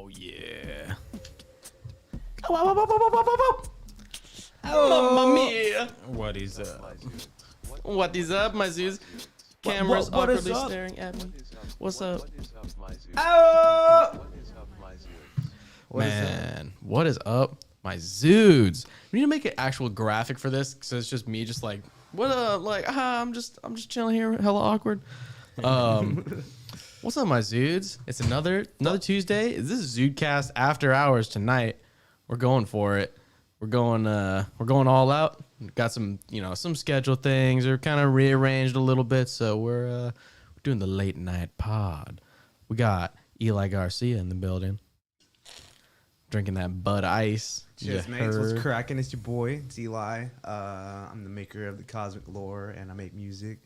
Oh yeah. Mamma mia! What is up? What is up, my zoos? Cameras what is awkwardly up? staring at me. What's up? Oh! Man, what is up, my zoos? We need to make an actual graphic for this, because it's just me, just like, what up? Like, I'm just chilling here, hella awkward. What's up, my zoos? It's another Tuesday. This is ZUDECAST after hours tonight. We're going for it. We're going all out. Got some, some schedule things are kind of rearranged a little bit, so we're doing the late night pod. We got Eli Garcia in the building, drinking that Bud Ice. Cheers, You mates. What's heard? cracking? It's your boy, it's Eli. I'm the maker of the Cosmic Lore, and I make music.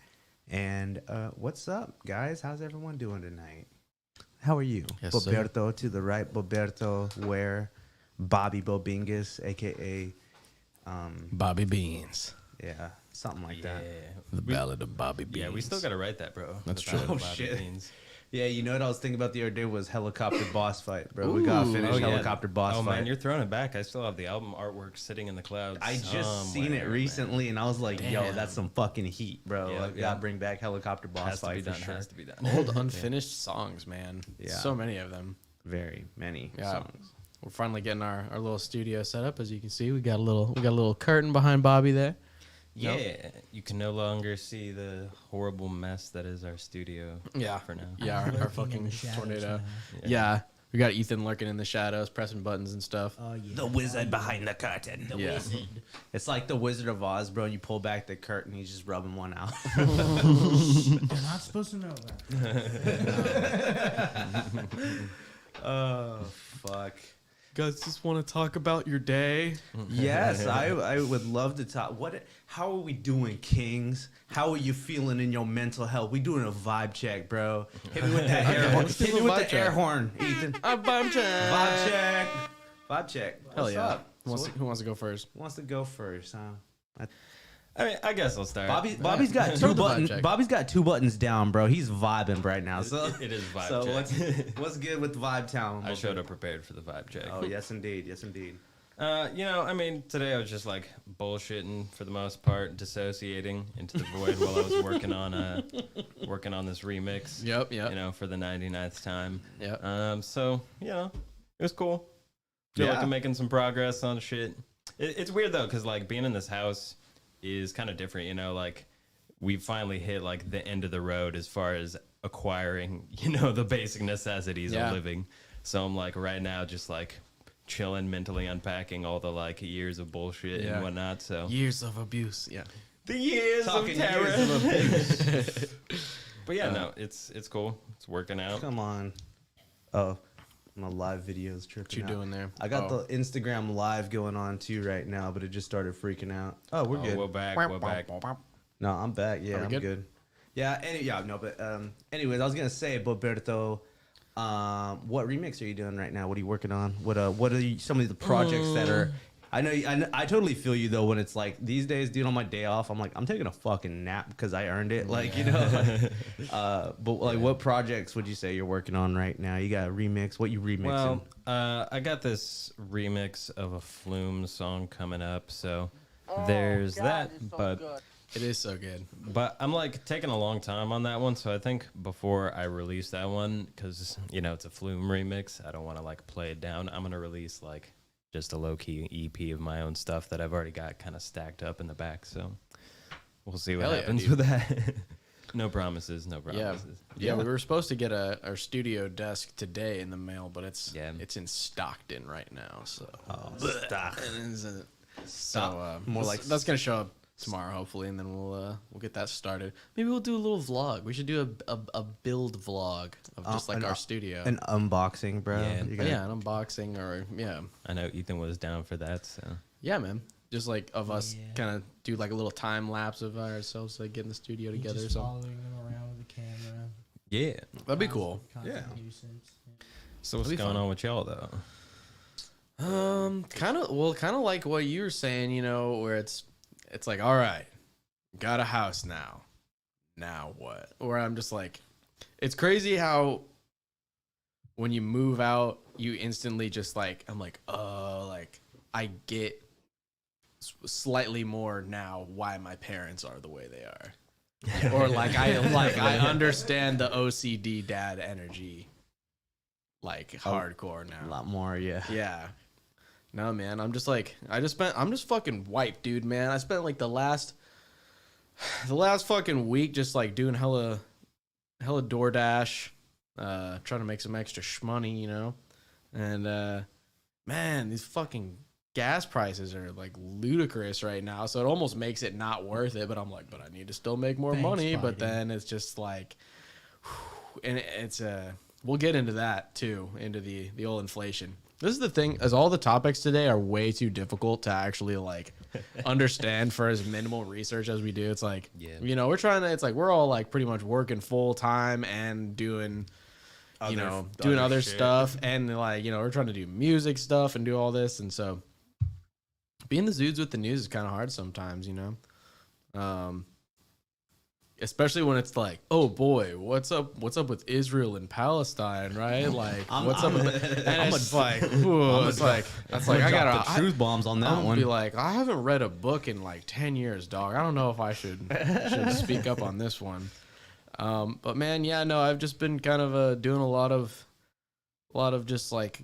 And what's up, guys? How's everyone doing tonight? How are you? Yes, Boberto to the right. Boberto where? Bobby Bobingus, a.k.a. Bobby Beans. Yeah, something like that. The Ballad of Bobby Beans. Yeah, we still got to write that, bro. That's The true. Ballad of Oh, Bobby shit. Beans. Yeah, you know what I was thinking about the other day was helicopter boss fight, bro. We gotta finish helicopter boss Oh fight. man, you're throwing it back. I still have the album artwork sitting in the clouds. I just seen it somewhere, recently, and I was like, "Yo, Damn. that's some fucking heat, bro! Yeah, Like, yeah. gotta bring back helicopter man. boss Has to be fight for done. sure." Has to be done. Old unfinished songs, man. Yeah. So many of them. Very many Yeah. songs. We're finally getting our little studio set up. As you can see, we got a little curtain behind Bobby there. Yeah, Yep. you can no longer see the horrible mess that is our studio. Yeah. for now. Yeah, our Lurking in fucking the shadows tornado. now. Yeah. We got Ethan lurking in the shadows, pressing buttons and stuff. Oh yeah. The wizard behind the curtain. Yeah. It's like the Wizard of Oz, bro. And you pull back the curtain, he's just rubbing one out. You're not supposed to know that. Oh fuck. Guys, just want to talk about your day. Yes, I would love to talk. How are we doing, Kings? How are you feeling in your mental health? We doing a vibe check, bro. Hit me with that air horn. Let's do Hit a me with vibe the air check. horn, Ethan. Vibe check. Vibe check. Vibe check. Hell What's yeah. up? Who wants to go first? Who wants to go first, huh? I mean, I guess I'll start. Bobby's got Start two with the vibe buttons. check. Bobby's got two buttons down, bro. He's vibing right now. So It is vibe So check. what's good with Vibe Town? I showed up prepared for the vibe check. Oh yes, indeed. Yes, indeed. I mean, today I was just like bullshitting for the most part, dissociating into the void while I was working on this remix. Yep. For the 99th time. Yep. So it was cool. Feel like Yeah. I'm making some progress on shit. It's weird though, because like being in this house is kind of different. Like we finally hit like the end of the road as far as acquiring, the basic necessities Yeah. of living. So I'm like right now just like chilling, mentally unpacking all the like years of bullshit Yeah. and whatnot. So Years of abuse. Yeah. the years Talking of terror. years of abuse. But yeah, no, it's cool. It's working out. Come on. Oh, my live videos tripping. What you out. doing there? I got Oh. the Instagram live going on too right now, but it just started freaking out. Oh, we're good. We're back. We're back. No, I'm back. Yeah, we I'm good? good. Yeah, anyways, I was gonna say, Boberto, what remix are you doing right now? What are you working on? What are some of the projects that are? I totally feel you though when it's like these days, dude. On my day off, I'm like, I'm taking a fucking nap because I earned it. Like but like, what projects would you say you're working on right now? You got a remix. What you remixing? Well, I got this remix of a Flume song coming up, so there's that. But It is so good. I'm like taking a long time on that one, so I think before I release that one, because it's a Flume remix, I don't want to like play it down. I'm gonna release like just a low key EP of my own stuff that I've already got kind of stacked up in the back. So we'll see what Hell yeah, happens dude. with that. No promises. No Yeah. promises. Yeah, we were supposed to get our studio desk today in the mail, but it's Yeah. it's in Stockton right now. So Stock. more like that's gonna show up tomorrow hopefully, and then we'll get that started. Maybe we'll do a little vlog. We should do a build vlog of just like our studio. An unboxing, bro. Yeah. You're gonna- Yeah, an unboxing or I know Ethan was down for that. So yeah, man. Just like of us Yeah. kind of do like a little time lapse of ourselves, like get in the studio together or Just something. following them around with the camera. yeah. That'd be cool. Content Yeah. nuisance. So what's That'd be going fun. on with y'all though? Kind of like what you were saying, where it's like, all right, got a house now. Now what? Where I'm just like, it's crazy how when you move out you instantly just like, I'm like, oh, like I get slightly more now why my parents are the way they are. Or like I understand the OCD dad energy like hardcore now. A lot more, yeah. Yeah. No, man, I'm just fucking wiped, dude, man. I spent like the last fucking week just like doing hella DoorDash, trying to make some extra shmoney, you know? And man, these fucking gas prices are like ludicrous right now, so it almost makes it not worth it, but I'm like, but I need to still make more money, but then it's just like and it's we'll get into that too, into the old inflation. This is the thing, as all the topics today are way too difficult to actually like understand for as minimal research as we do. It's like, you know, it's like we're all like pretty much working full time and doing doing other stuff, and like, you know, we're trying to do music stuff and do all this, and so being the Zudes with the news is kind of hard sometimes, you know. Especially when it's like, oh boy, what's up with Israel and Palestine, right? Like, what's up with that? And it's like, ooh, it's like, that's like, I gotta the truth bombs on that I'm one. be like, I haven't read a book in like 10 years, dog. I don't know if I should speak up on this one. But man, yeah, no, I've just been kind of doing a lot of just like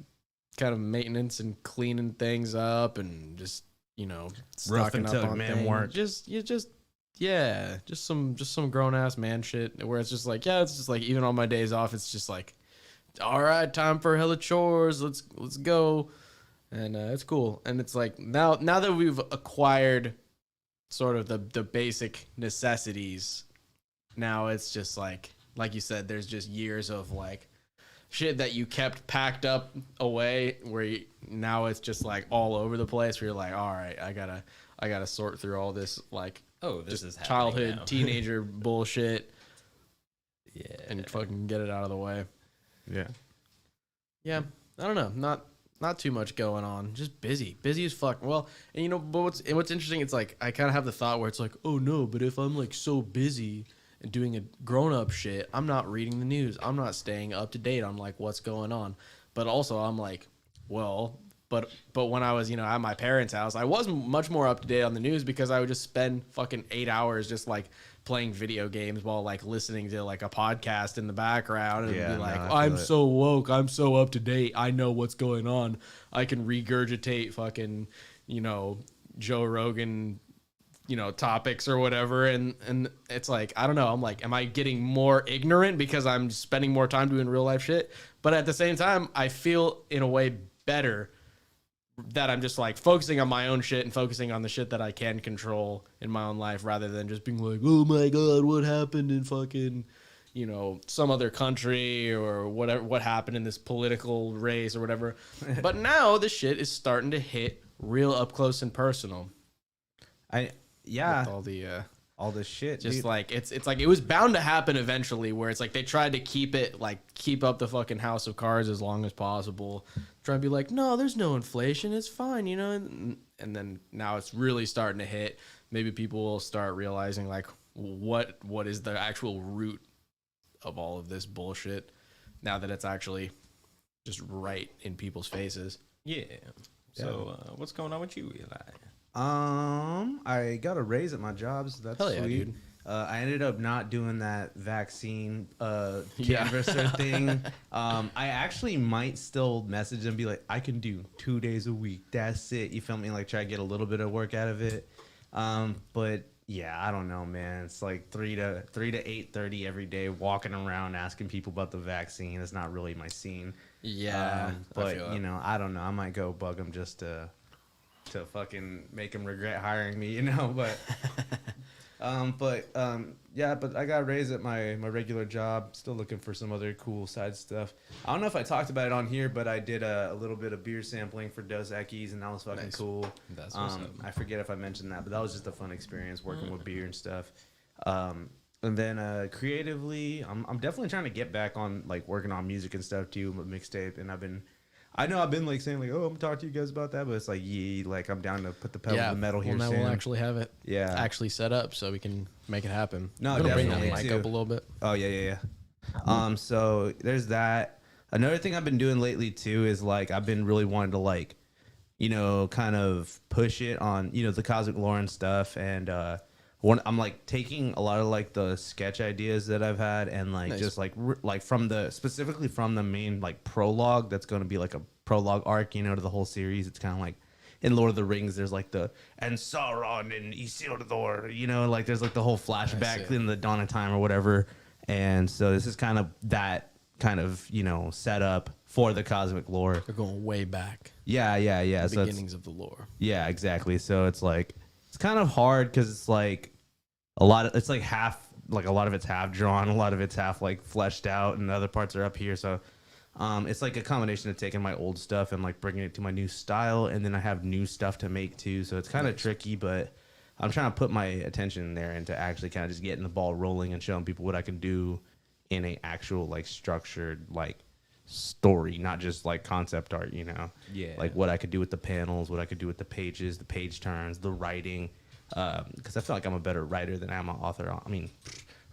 kind of maintenance and cleaning things up and just, you know, stocking up on man things. work. Just some grown ass man shit where it's just like, yeah, it's just like even on my days off, it's just like, all right, time for hella chores. Let's go. And it's cool. And it's like now that we've acquired sort of the basic necessities, now it's just like you said, there's just years of like shit that you kept packed up away where now it's just like all over the place where you're like, all right, I gotta sort through all this like, oh, this is childhood now. teenager bullshit. Yeah. And fucking get it out of the way. Yeah. I don't know. Not too much going on. Just busy as fuck. Well, and you know, but what's interesting, it's like I kind of have the thought where it's like, oh no, but if I'm like so busy and doing a grown-up shit, I'm not reading the news. I'm not staying up to date on like what's going on. But also I'm like, well, but when I was, you know, at my parents' house, I wasn't much more up to date on the news because I would just spend fucking 8 hours just like playing video games while like listening to like a podcast in the background and be like, I'm so woke, I'm so up to date, I know what's going on. I can regurgitate fucking, you know, Joe Rogan, you know, topics or whatever, and it's like, I don't know, I'm like, am I getting more ignorant because I'm spending more time doing real life shit? But at the same time, I feel in a way better that I'm just like focusing on my own shit and focusing on the shit that I can control in my own life rather than just being like, oh my God, what happened in fucking, you know, some other country or whatever, what happened in this political race or whatever. But now the shit is starting to hit real up close and personal. With all the shit, just dude. Like it's like it was bound to happen eventually where it's like they tried to keep up the fucking house of cards as long as possible, try to be like, no, there's no inflation, it's fine, you know, and then now it's really starting to hit. Maybe people will start realizing like what is the actual root of all of this bullshit now that it's actually just right in people's faces. So what's going on with you, Eli? I got a raise at my job, so that's sweet. Dude. I ended up not doing that vaccine canvasser thing. I actually might still message them and be like, I can do 2 days a week. That's it. You feel me? Like try to get a little bit of work out of it. But yeah, I don't know, man. It's like 3 to 8:30 every day, walking around asking people about the vaccine. It's not really my scene. Yeah, but you know, I don't know. I might go bug them just to fucking make them regret hiring me, you know. But yeah, but I got raised at my regular job. Still looking for some other cool side stuff. I don't know if I talked about it on here, but I did a little bit of beer sampling for Dos Equis, and that was fucking cool. That's what's up. I forget if I mentioned that, but that was just a fun experience working with beer and stuff. And then creatively, I'm definitely trying to get back on like working on music and stuff too, mixtape. And I know I've been like saying like, oh, I'm gonna talk to you guys about that, but it's like, like I'm down to put the pedal to the metal here. Now soon. we'll actually have it actually set up so we can make it happen. No, I'm gonna bring that definitely mic up a little bit. Oh yeah. So there's that. Another thing I've been doing lately too is like I've been really wanting to like, kind of push it on, the cosmic lore and stuff. And I'm like taking a lot of like the sketch ideas that I've had and like just like like specifically from the main like prologue that's going to be like a prologue arc, to the whole series. It's kind of like in Lord of the Rings, there's like and Sauron and Isildur, like there's like the whole flashback in the Dawn of Time or whatever. And so this is kind of that kind of, set up for the cosmic lore. They're going way back. Yeah. The beginnings of the lore. Yeah, exactly. So it's like, it's kind of hard because it's like a lot of it's half drawn, a lot of it's half like fleshed out, and the other parts are up here. So it's like a combination of taking my old stuff and like bringing it to my new style, and then I have new stuff to make too. So it's kind of tricky, but I'm trying to put my attention there into actually kind of just getting the ball rolling and showing people what I can do in a actual like structured like story, not just like concept art, Yeah. like what I could do with the panels, what I could do with the pages, the page turns, the writing. Because I feel like I'm a better writer than I am an author. I mean,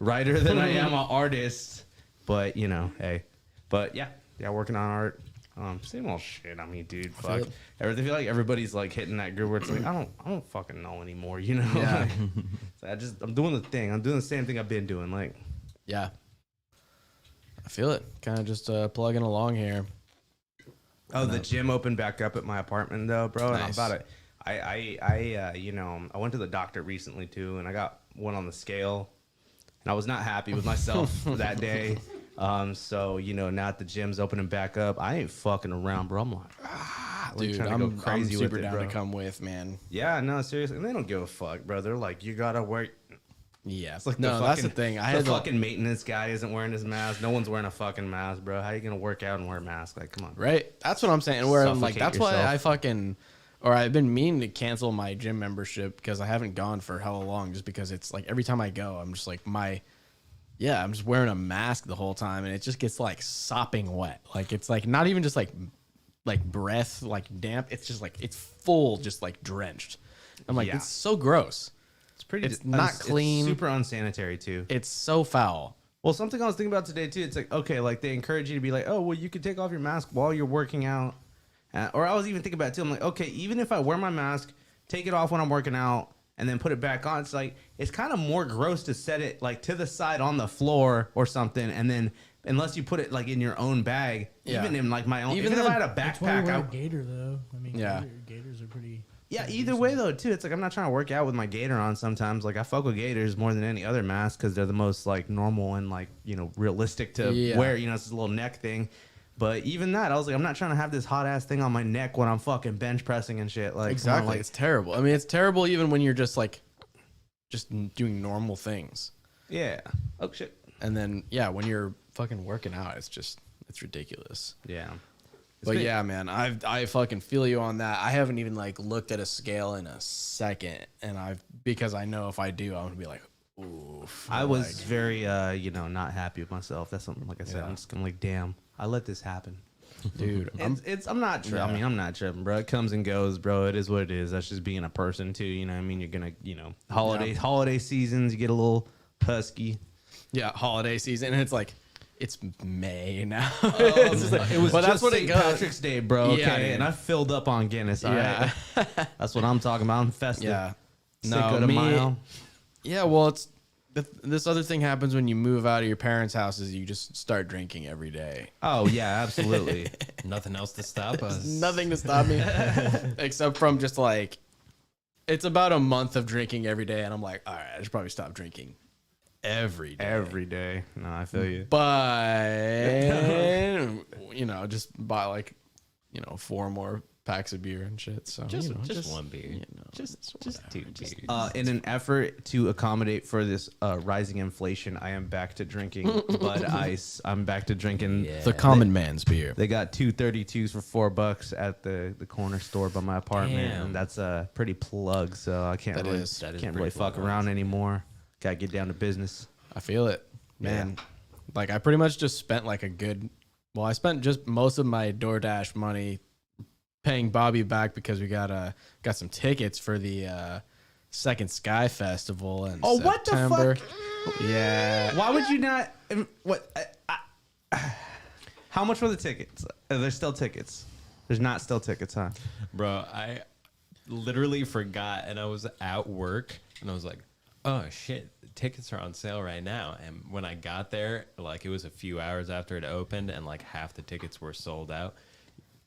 writer than I am an artist. But hey, but yeah, working on art. Same old shit. I mean, dude, fuck. I feel like everybody's like hitting that group where it's like I don't fucking know anymore. Yeah. So I'm doing the thing. I'm doing the same thing I've been doing. Like, yeah. I feel it. Kind of just plugging along here. Oh, the gym opened back up at my apartment though, bro. And I'm Nice. about it. I went to the doctor recently too, and I got one on the scale, and I was not happy with myself that day. So now that the gym's opening back up, I ain't fucking around, bro. I'm like, Dude, trying to I'm go crazy super with it, down bro. to come with, man. Yeah, no, seriously, and they don't give a fuck, bro. They're like, you gotta work. Yeah. It's like no, the that's the fucking- thing. I the had fucking maintenance guy isn't wearing his mask. No one's wearing a fucking mask, bro. How you gonna work out and wear a mask? Like, come on. right. That's what I'm saying. Where I'm like, Suffocate that's why yourself. I fucking, or I've been meaning to cancel my gym membership because I haven't gone for hella long. Just because it's like every time I go, I'm just like I'm just wearing a mask the whole time, and it just gets like sopping wet. Like it's like not even just like breath, like damp. It's just like it's full, just like drenched. I'm like, Yeah. it's so gross. It's pretty. It's not clean. It's super unsanitary too. It's so foul. Well, something I was thinking about today too. It's like, okay, like they encourage you to be like, oh, well, you could take off your mask while you're working out. Or I was even thinking about it too. I'm like, okay, even if I wear my mask, take it off when I'm working out, and then put it back on. It's like it's kind of more gross to set it like to the side on the floor or something, and then unless you put it like in your own bag, Yeah. even in like my own. Even Even if I then- had a That's why you backpack, wear a I, gator, though. I mean, Yeah. gators are pretty. yeah. pretty Either decent. way though, too, it's like I'm not trying to work out with my gator on. Sometimes like I fuck with gators more than any other mask because they're the most like normal and like realistic to Yeah. wear. It's this little neck thing. But even that, I was like, I'm not trying to have this hot ass thing on my neck when I'm fucking bench pressing and shit. Like, come on, Exactly. It's terrible. I mean, it's terrible even when you're just doing normal things. yeah. Oh shit. And then, yeah, when you're fucking working out, it's ridiculous. Yeah. But yeah, man, I fucking feel you on that. I haven't even like looked at a scale in a second, and because I know if I do, I'm gonna be like, oof. I was very, not happy with myself. That's something, like I said, Yeah. I'm just gonna like, damn, I let this happen. dude. I'm not tripping. I mean, I'm not tripping, bro. It comes and goes, bro. It is what it is. That's just being a person too. You know what I mean? You're gonna, holiday seasons, you get a little husky. Yeah, holiday season, and it's like it's May now. It was But just that's what it St. goes. Patrick's Day, bro. Okay, Yeah, dude. and I filled up on Guinness. All Yeah. right, that's what I'm talking about. I'm festive. Yeah. Cinco de Mayo. Yeah, well, it's this other thing happens when you move out of your parents' houses. You just start drinking every day. Oh yeah, absolutely. Nothing else to stop us. Nothing to stop me except from just like it's about a month of drinking every day, and I'm like, all right, I should probably stop drinking every day. Every day. No, I feel you. But just buy like 4 more packs of beer and shit. So Just one beer. Just two beers. In an effort to accommodate for this rising inflation, I am back to drinking Bud Ice. I'm back to drinking. Yeah. the common man's beer. They got 232s for $4 at the corner store by my apartment, Damn. and that's a pretty plug. So I can't That really is can't pretty really fuck plug. around anymore. Gotta get down to business. I feel it, man. Like I pretty much just spent like I spent just most of my DoorDash money paying Bobby back because we got some tickets for the Second Sky Festival in Oh, what the September. fuck? Yeah. Why would you not? What? How much were the tickets? There's still tickets. There's not still tickets, huh? Bro, I literally forgot, and I was at work, and I was like, oh shit, the tickets are on sale right now. And when I got there, like it was a few hours after it opened, and like half the tickets were sold out.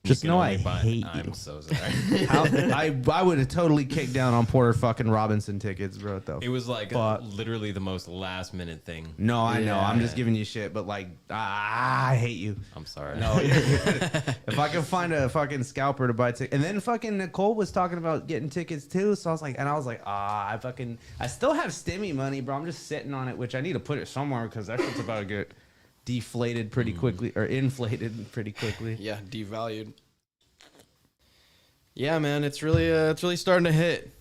Just You can know only I buy- hate I'm you. so sorry. I would have totally kicked down on Porter fucking Robinson tickets, bro. Though It was like Fuck. literally the most last minute thing. no, I know. I'm Yeah. just giving you shit, but like, I hate you. I'm sorry. No, you're good. If I can find a fucking scalper to buy tickets, and then fucking Nicole was talking about getting tickets too, so I was like, I still have Stimmy money, bro. I'm just sitting on it, which I need to put it somewhere because that shit's about to get deflated pretty quickly or inflated pretty quickly. Yeah, devalued. Yeah, man, it's really starting to hit.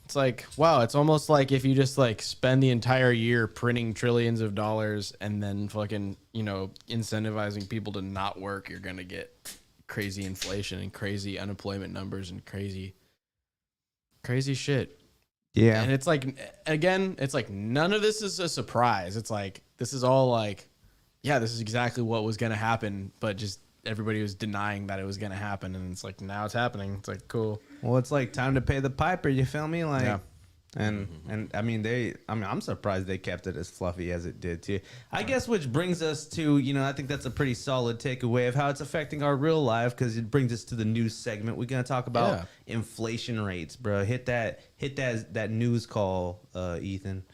It's like, wow, it's almost like if you just like spend the entire year printing trillions of dollars and then fucking, incentivizing people to not work, you're going to get crazy inflation and crazy unemployment numbers and crazy shit. Yeah. And it's like, again, it's like none of this is a surprise. It's like, this is all like, yeah, this is exactly what was going to happen, but just everybody was denying that it was going to happen. And it's like, now it's happening. It's like, cool. Well, it's like time to pay the piper. You feel me? Like, Yeah. and I mean, I'm surprised they kept it as fluffy as it did too. I guess, which brings us to, I think that's a pretty solid takeaway of how it's affecting our real life, because it brings us to the news segment. We're gonna talk about inflation rates, bro. Hit that news call, Ethan.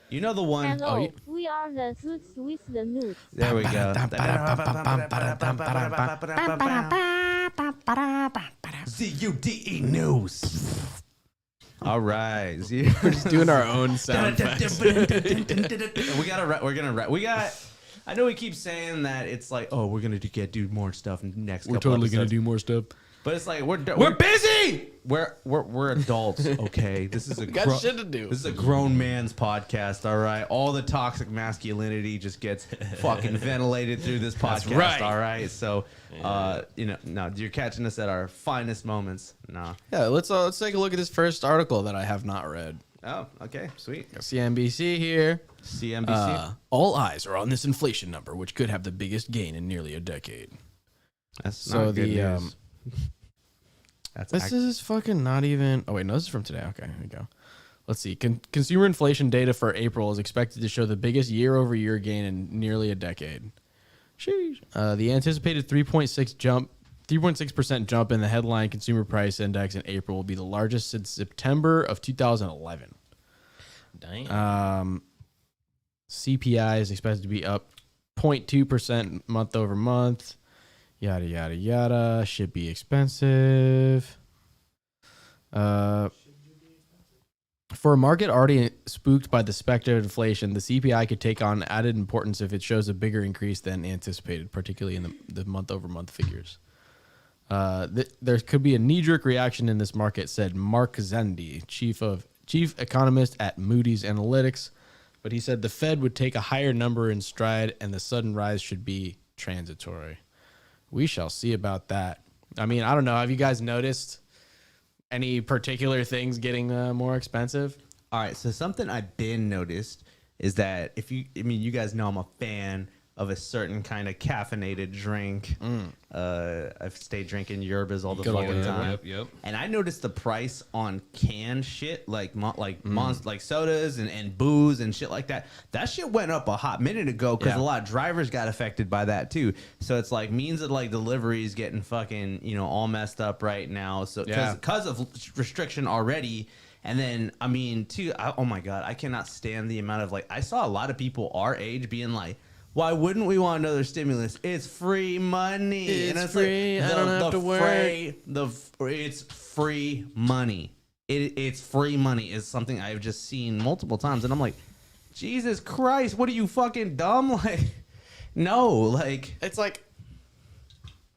You know the one. Hello, we are the Suits with the news. There we go. ZUDE News. All right. We're just doing our own sound effects. I know we keep saying that it's like, oh, we're gonna do more stuff in the next. We're couple totally going to episodes. do more stuff. But it's like we're busy! we're adults. Okay, this is a Got shit to do. This is a grown man's podcast. All right, all the toxic masculinity just gets fucking ventilated through this podcast. right. All right, so no, you're catching us at our finest moments. No. Yeah, let's take a look at this first article that I have not read. Oh, okay, sweet. CNBC here. CNBC. All eyes are on this inflation number, which could have the biggest gain in nearly a decade. That's So not good the news. That's this is fucking not even. Oh wait, no, this is from today. Okay, here we go. Let's see. Consumer inflation data for April is expected to show the biggest year-over-year gain in nearly a decade. Sheesh. The anticipated 3.6% jump in the headline consumer price index in April will be the largest since September of 2011. Dang. CPI is expected to be up 0.2% month over month. Yada, yada, yada. Should be expensive. For a market already spooked by the specter of inflation, the CPI could take on added importance if it shows a bigger increase than anticipated, particularly in the month-over-month figures. There could be a knee-jerk reaction in this market, said Mark Zendi, chief economist at Moody's Analytics, but he said the Fed would take a higher number in stride and the sudden rise should be transitory. We shall see about that. I mean, I don't know. Have you guys noticed any particular things getting more expensive? All right, so something I've been noticed is that you guys know I'm a fan of a certain kind of caffeinated drink. I've stayed drinking yerbas all the Good old fucking yerba. time. Yep. And I noticed the price on canned shit, like sodas and booze and shit like that. That shit went up a hot minute ago because Yeah. a lot of drivers got affected by that too. So it's like means that like deliveries getting fucking all messed up right now. So Yeah. because of restriction already. And then, I mean, oh my God, I cannot stand the amount of I saw a lot of people our age being like, why wouldn't we want another stimulus? It's free money. It's free. I don't have to work. It's free money. It's free money is something I've just seen multiple times. And I'm like, Jesus Christ, what are you fucking dumb? No, It's like,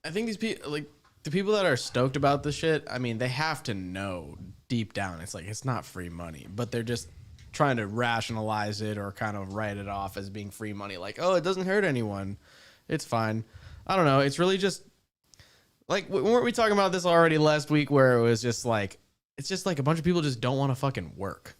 I think these people, the people that are stoked about this shit, I mean, they have to know deep down it's like, it's not free money, but they're just trying to rationalize it or kind of write it off as being free money. Like, oh, it doesn't hurt anyone. It's fine. I don't know. It's really just weren't we talking about this already last week where it was just it's just a bunch of people just don't want to fucking work.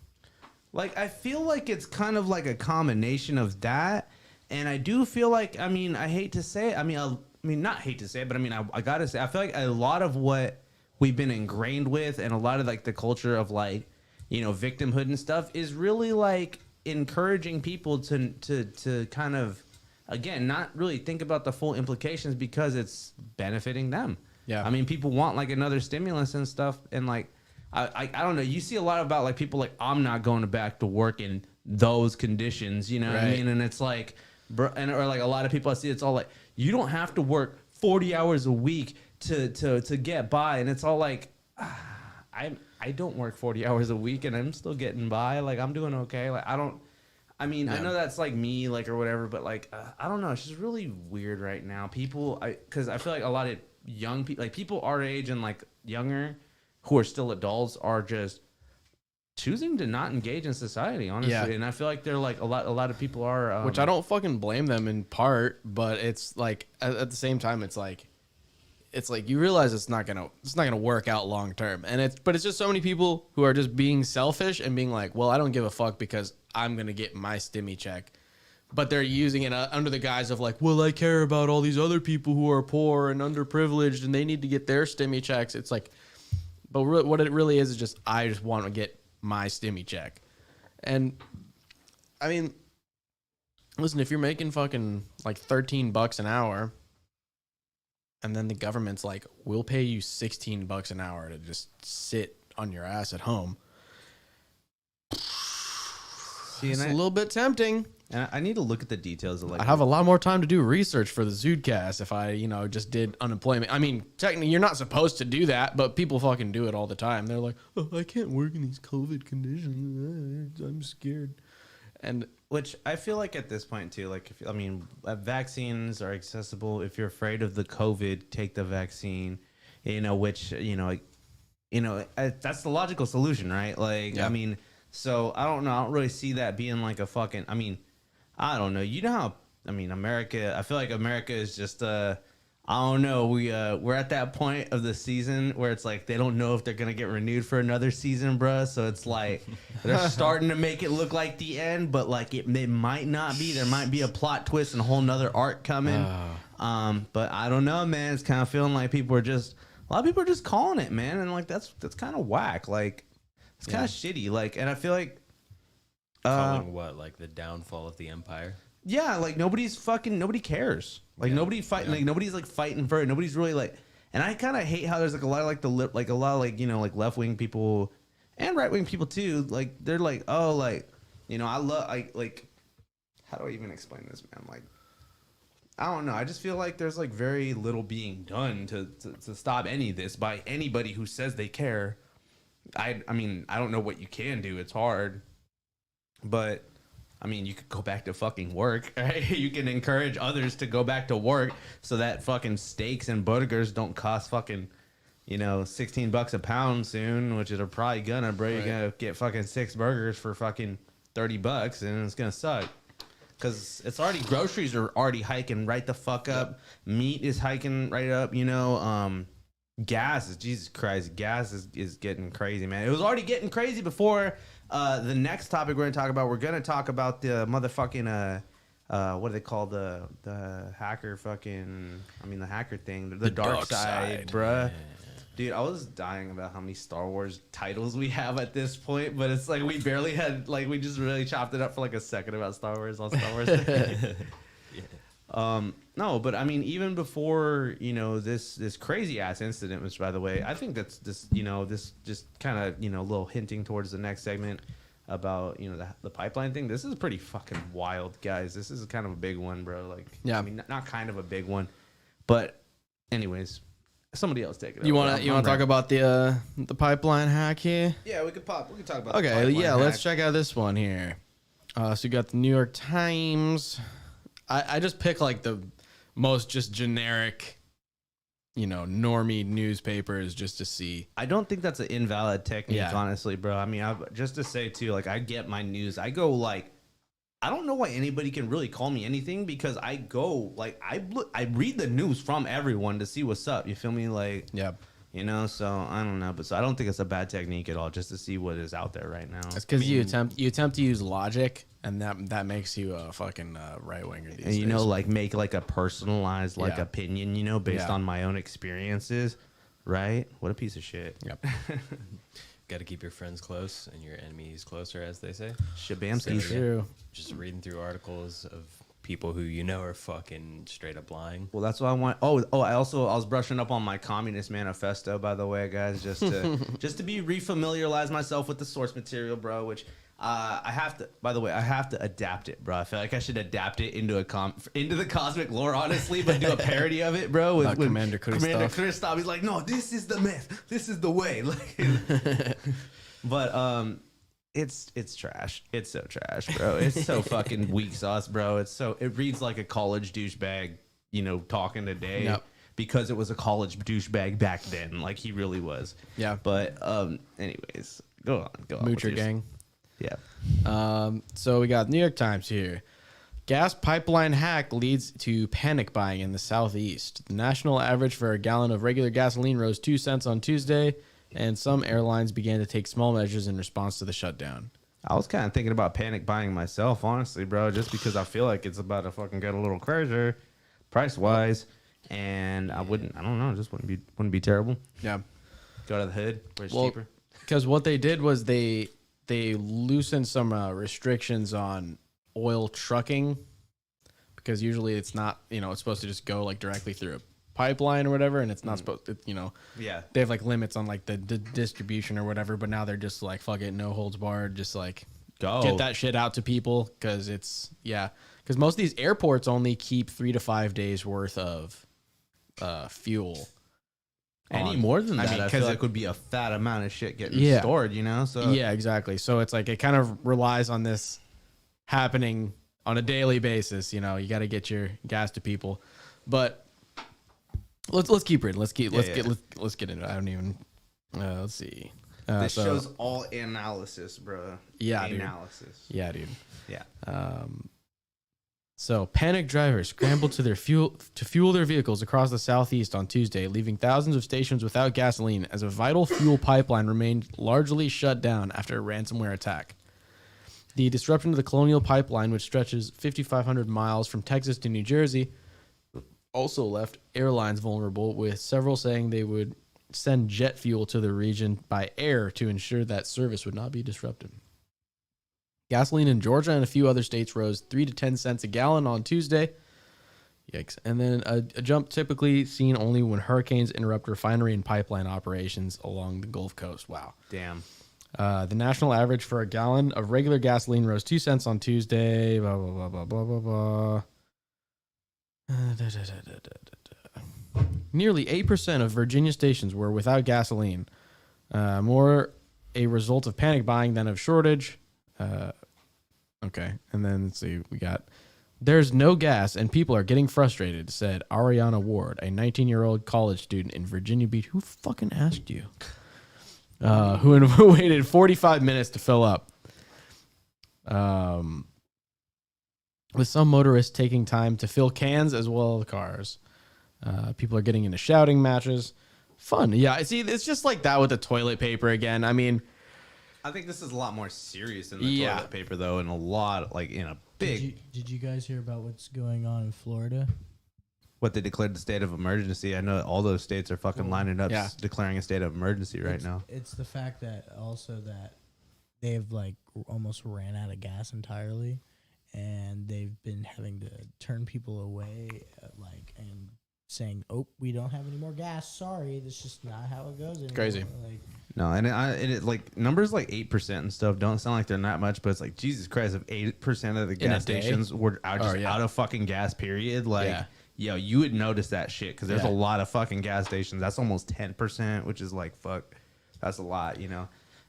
I feel like it's kind of like a combination of that And I do feel like, I mean, I hate to say it. I mean, not hate to say it, but I mean, I gotta say, I feel like a lot of what we've been ingrained with, and a lot of like the culture of like, you know, victimhood and stuff, is really like encouraging people to kind of, again, not really think about the full implications because it's benefiting them. Yeah. I mean, people want like another stimulus and stuff, and like, I don't know. You see a lot about like people like, I'm not going back to work in those conditions, you know what I Right. mean? And it's like, bro, and or like a lot of people I see, it's all like, you don't have to work 40 hours a week to get by, and it's all like, I don't work 40 hours a week and I'm still getting by. Like, I'm doing okay. Like, I know that's like me, like, or whatever, but like, I don't know. It's just really weird right now. Because I feel like a lot of young people, like people our age and like younger who are still adults, are just choosing to not engage in society, honestly. Yeah. And I feel like they're like a lot of people are, Which I don't fucking blame them in part, but it's like at the same time, it's like you realize it's not gonna work out long term, and it's just so many people who are just being selfish and being like, well, I don't give a fuck because I'm gonna get my stimmy check, but they're using it under the guise of like, well, I care about all these other people who are poor and underprivileged and they need to get their stimmy checks. It's like, but what it really is just, I just want to get my stimmy check. And I mean, listen, if you're making fucking like $13 an hour, and then the government's like, we'll pay you $16 an hour to just sit on your ass at home, See, it's and a little bit tempting. and I need to look at the details of like, I have a lot more time to do research for the ZUDECAST if I, just did unemployment. I mean, technically, you're not supposed to do that, but people fucking do it all the time. They're like, oh, I can't work in these COVID conditions. I'm scared. And which I feel like at this point too, like, vaccines are accessible. If you're afraid of the COVID, take the vaccine. Which that's the logical solution, right? Like, Yeah. I mean, so I don't know. I don't really see that being like a fucking. I mean, I don't know. You know how? I mean, America. I feel like America is just. I don't know. We're at that point of the season where it's like they don't know if they're gonna get renewed for another season, bruh. So it's like they're starting to make it look like the end, but like it might not be. There might be a plot twist and a whole nother arc coming. But I don't know, man. It's kind of feeling like a lot of people are just calling it, man, and like that's kind of whack. Like it's kind of shitty. Like, and I feel like Calling what, like the downfall of the empire? yeah, like nobody cares. Like nobody fighting. Like nobody's like fighting for it. Nobody's really like. And I kind of hate how there's like a lot of like a lot of like like left wing people and right wing people too. Like they're like, oh, like I love like how do I even explain this, man? Like I don't know. I just feel like there's like very little being done to stop any of this by anybody who says they care. I mean, I don't know what you can do. It's hard, but. I mean, you could go back to fucking work, right? You can encourage others to go back to work so that fucking steaks and burgers don't cost fucking, $16 a pound soon, which are probably gonna, bro. You're gonna get fucking 6 burgers for fucking $30 and it's gonna suck. Cause it's already, groceries are already hiking right the fuck up. Meat is hiking right up, gas is, Jesus Christ, gas is getting crazy, man. It was already getting crazy before. The next topic we're gonna talk about the motherfucking what do they call the hacker fucking, the hacker thing, the dark side, bruh. Dude, I was dying about how many Star Wars titles we have at this point, but it's like we barely had, like, we just really chopped it up for like a second about Star Wars on Star Wars. No, but I mean, even before this crazy ass incident, which by the way, I think that's this this just kind of little hinting towards the next segment about the pipeline thing. This is pretty fucking wild, guys. This is kind of a big one, bro. Like, yeah, I mean, not kind of a big one, but anyways, somebody else take it. You want to talk about the pipeline hack here? Yeah, we could talk about. Okay, yeah, let's check out this one here. So you got the New York Times. I just pick like the most just generic, normie newspapers just to see. I don't think that's an invalid technique, Yeah. honestly, bro. I mean, just to say too, like, I get my news. I go like, I don't know why anybody can really call me anything because I go like I read the news from everyone to see what's up. You feel me? Like, Yeah. You know, so I don't know, but so I don't think it's a bad technique at all, just to see what is out there right now. It's because you attempt to use logic, and that makes you a fucking right winger these And you days. know, like make like a personalized like Yeah. opinion, you know, based Yeah. on my own experiences, right? What a piece of shit. Yep. Got to keep your friends close and your enemies closer, as they say. Shabamski. So, True. Just reading through articles of people who you know are fucking straight up lying. Well, that's what I want. I was brushing up on my Communist Manifesto, by the way, guys, just to be refamiliarize myself with the source material, bro. Which I have to. By the way, I have to adapt it, bro. I feel like I should adapt it into into the cosmic lore, honestly, but do a parody of it, bro. With Commander Kristoff. He's like, no, this is the myth. This is the way. Like, but It's trash. It's so trash, bro. It's so fucking weak sauce, bro. It reads like a college douchebag, you know, talking today. Yep. Because it was a college douchebag back then, like he really was. Yeah. But anyways, go on. Moocher gang. Yeah. So we got New York Times here. Gas pipeline hack leads to panic buying in the Southeast. The national average for a gallon of regular gasoline rose 2 cents on Tuesday, and some airlines began to take small measures in response to the shutdown. I was kind of thinking about panic buying myself, honestly, bro, just because I feel like it's about to fucking get a little crazier price wise. And I don't know, it just wouldn't be terrible. Yeah. Go to the hood where it's Well, cheaper. because what they did was they loosened some restrictions on oil trucking, because usually it's not, it's supposed to just go like directly through a pipeline or whatever, and it's not supposed to, Yeah. they have like limits on like the distribution or whatever, but now they're just like, fuck it, no holds barred, just like Go. get that shit out to people, because because most of these airports only keep 3 to 5 days worth of fuel. Any more than that, I feel because like would be a fat amount of shit getting Yeah. stored, So Yeah, exactly. So it's like it kind of relies on this happening on a daily basis. You got to get your gas to people. But let's keep reading. Let's get into it. I don't even. Let's see. this shows all analysis, bro. Yeah, dude. analysis. Yeah, dude. Yeah. So panicked drivers scrambled to fuel their vehicles across the Southeast on Tuesday, leaving thousands of stations without gasoline as a vital fuel pipeline remained largely shut down after a ransomware attack. The disruption of the Colonial Pipeline, which stretches 5,500 miles from Texas to New Jersey, also left airlines vulnerable, with several saying they would send jet fuel to the region by air to ensure that service would not be disrupted. Gasoline in Georgia and a few other states rose 3 to 10 cents a gallon on Tuesday. Yikes. And then a jump typically seen only when hurricanes interrupt refinery and pipeline operations along the Gulf Coast. Wow. Damn. The national average for a gallon of regular gasoline rose 2 cents on Tuesday. Blah, blah, blah, blah, blah, blah, blah. Nearly 8% of Virginia stations were without gasoline. More a result of panic buying than of shortage. Okay. And then let's see, we got, there's no gas and people are getting frustrated, said Ariana Ward, a 19-year-old college student in Virginia Beach. Who fucking asked you? Who waited 45 minutes to fill up. With some motorists taking time to fill cans as well as cars. People are getting into shouting matches. Fun. Yeah, see, it's just like that with the toilet paper again. I mean, I think this is a lot more serious than the toilet paper, though, and a lot, like, in a big... Did you guys hear about what's going on in Florida? What, they declared the state of emergency? I know all those states are fucking lining up Yeah. declaring a state of emergency right now. It's the fact that also that they've, like, almost ran out of gas entirely, and they've been having to turn people away, and saying, "Oh, we don't have any more gas. Sorry, that's just not how it goes anymore." Crazy. Like, No, and it like numbers like 8% and stuff don't sound like they're not much, but it's like Jesus Christ, if 8% of the In a gas day? stations were out Yeah. out of fucking gas, period, like yo, you would notice that shit because there's a lot of fucking gas stations. That's almost 10%, which is like fuck, that's a lot,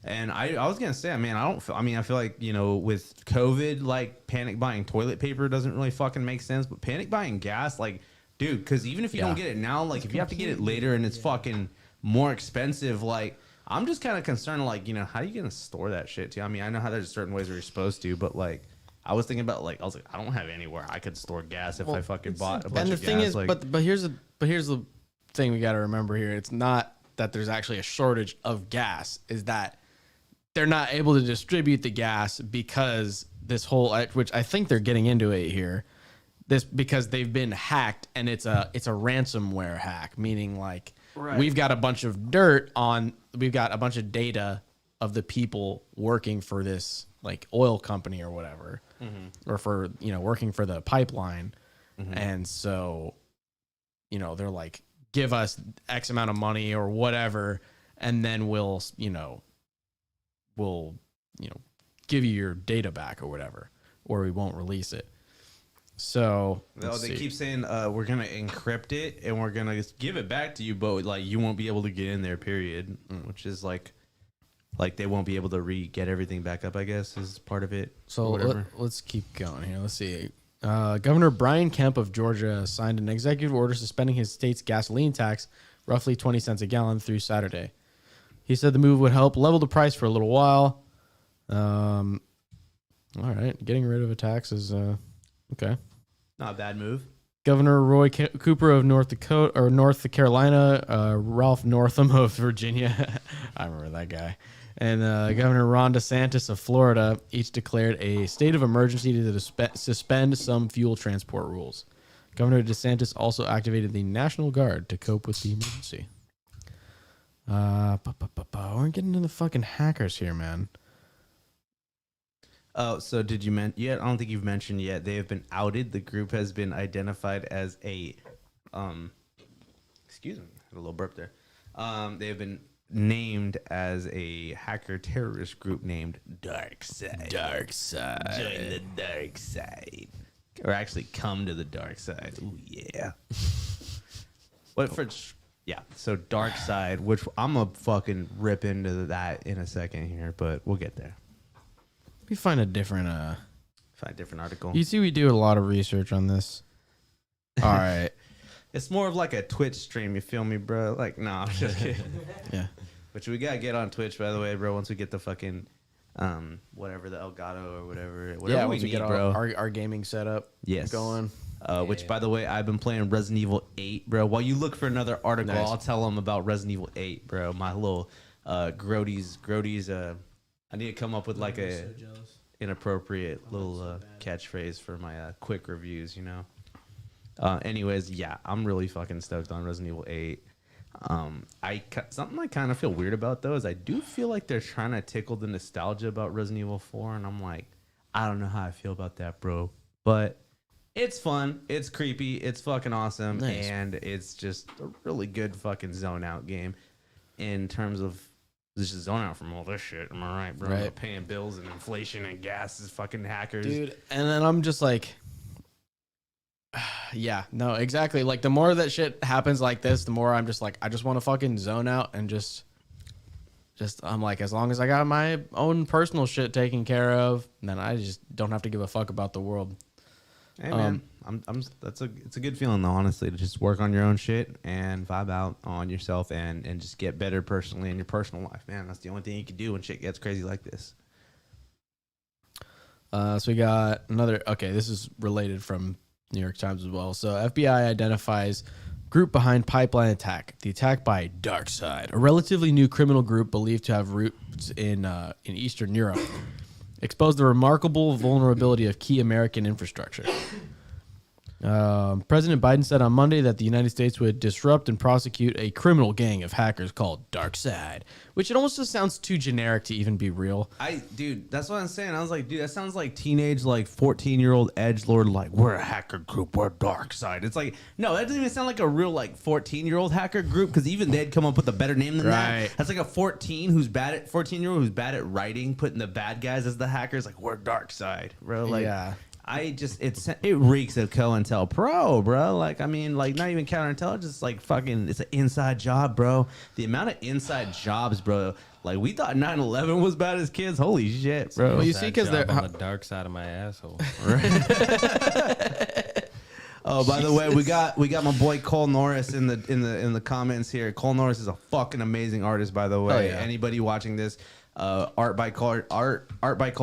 And I was gonna say, I feel like with COVID, like panic buying toilet paper doesn't really fucking make sense, but panic buying gas, like. Dude, because even if you don't get it now, like if you have to get it later and it's fucking more expensive, like I'm just kind of concerned, like, how are you going to store that shit too? I mean, I know how there's certain ways where you're supposed to, but like I was thinking about I don't have anywhere I could store gas if I fucking bought a bunch and the of thing gas. is, like, but here's the thing we got to remember here. It's not that there's actually a shortage of gas is that they're not able to distribute the gas because this whole, which I think they're getting into it here, this because they've been hacked and it's a ransomware hack, meaning like we've got a bunch of we've got a bunch of data of the people working for this like oil company or whatever, or for, working for the pipeline. And so, they're like, give us X amount of money or whatever, and then we'll give you your data back or whatever, or we won't release it. So they keep saying we're gonna encrypt it and we're gonna give it back to you, but like you won't be able to get in there. Period. Which is like they won't be able to get everything back up, I guess, is part of it. So let's keep going here. Let's see. Governor Brian Kemp of Georgia signed an executive order suspending his state's gasoline tax, roughly 20 cents a gallon, through Saturday. He said the move would help level the price for a little while. All right, getting rid of a tax is okay. Not a bad move. Governor Roy Cooper of North Carolina, Ralph Northam of Virginia, I remember that guy, and Governor Ron DeSantis of Florida each declared a state of emergency to suspend some fuel transport rules. Governor DeSantis also activated the National Guard to cope with the emergency. We're getting into the fucking hackers here, man. Oh, so did you mention yet? I don't think you've mentioned yet. They have been outed. The group has been identified as a, excuse me, I had a little burp there. They have been named as a hacker terrorist group named DarkSide. DarkSide. Join the dark side, or actually come to the dark side. Ooh, yeah. So DarkSide, which I'm gonna fucking rip into that in a second here, but we'll get there. We find a different Find a different article. You see, we do a lot of research on this. All right. It's more of like a Twitch stream, you feel me, bro? Like, no, I'm just kidding. Yeah. Which we gotta get on Twitch, by the way, bro. Once we get the fucking whatever, the Elgato or whatever Once we we get bro. our gaming setup going. Which, by the way, I've been playing Resident Evil 8, bro. While you look for another article, Nice. I'll tell them about Resident Evil 8, bro. My little Grody's. I need to come up with like a inappropriate little catchphrase for my quick reviews, you know. Anyways, yeah, I'm really fucking stoked on Resident Evil 8. Something I kind of feel weird about though is I do feel like they're trying to tickle the nostalgia about Resident Evil 4, and I'm like, I don't know how I feel about that, bro. But it's fun, it's creepy, it's fucking awesome, Nice. and it's just a really good fucking zone out game in terms of just zone out from all this shit. Am I right, bro? Right. Paying bills and inflation and gas is fucking hackers. Dude, and then I'm just like, yeah, no, exactly. Like, the more that shit happens like this, the more I'm just like, I just want to fucking zone out and just I'm like, as long as I got my own personal shit taken care of, then I just don't have to give a fuck about the world. Hey man, it's a good feeling though, honestly, to just work on your own shit and vibe out on yourself and just get better personally in your personal life, man. That's the only thing you can do when shit gets crazy like this. So we got another. Okay, this is related from New York Times as well. So FBI identifies group behind pipeline attack. The attack by DarkSide, a relatively new criminal group believed to have roots in Eastern Europe, exposed the remarkable vulnerability of key American infrastructure. President Biden said on Monday that the United States would disrupt and prosecute a criminal gang of hackers called DarkSide, which it almost just sounds too generic to even be real. Dude, that's what I'm saying. I was like, dude, that sounds like teenage, like 14-year-old edgelord, like, we're a hacker group, we're DarkSide. It's like, no, that doesn't even sound like a real, like, 14-year-old hacker group, because even they'd come up with a better name than Right. that. That's like a 14-year-old who's bad at writing, putting the bad guys as the hackers, like, we're DarkSide, bro. Like, Yeah. It reeks of COINTELPRO, bro. Like, I mean, like, not even counterintelligence, like, fucking, it's an inside job, bro. The amount of inside jobs, bro. Like, we thought 9/11 was bad as kids. Holy shit, bro. Well, you see, because they're on the dark side of my asshole. Oh, by the way, we got my boy Cole Norris in the comments here. Cole Norris is a fucking amazing artist, by the way. Oh, yeah. Anybody watching this, art by Cole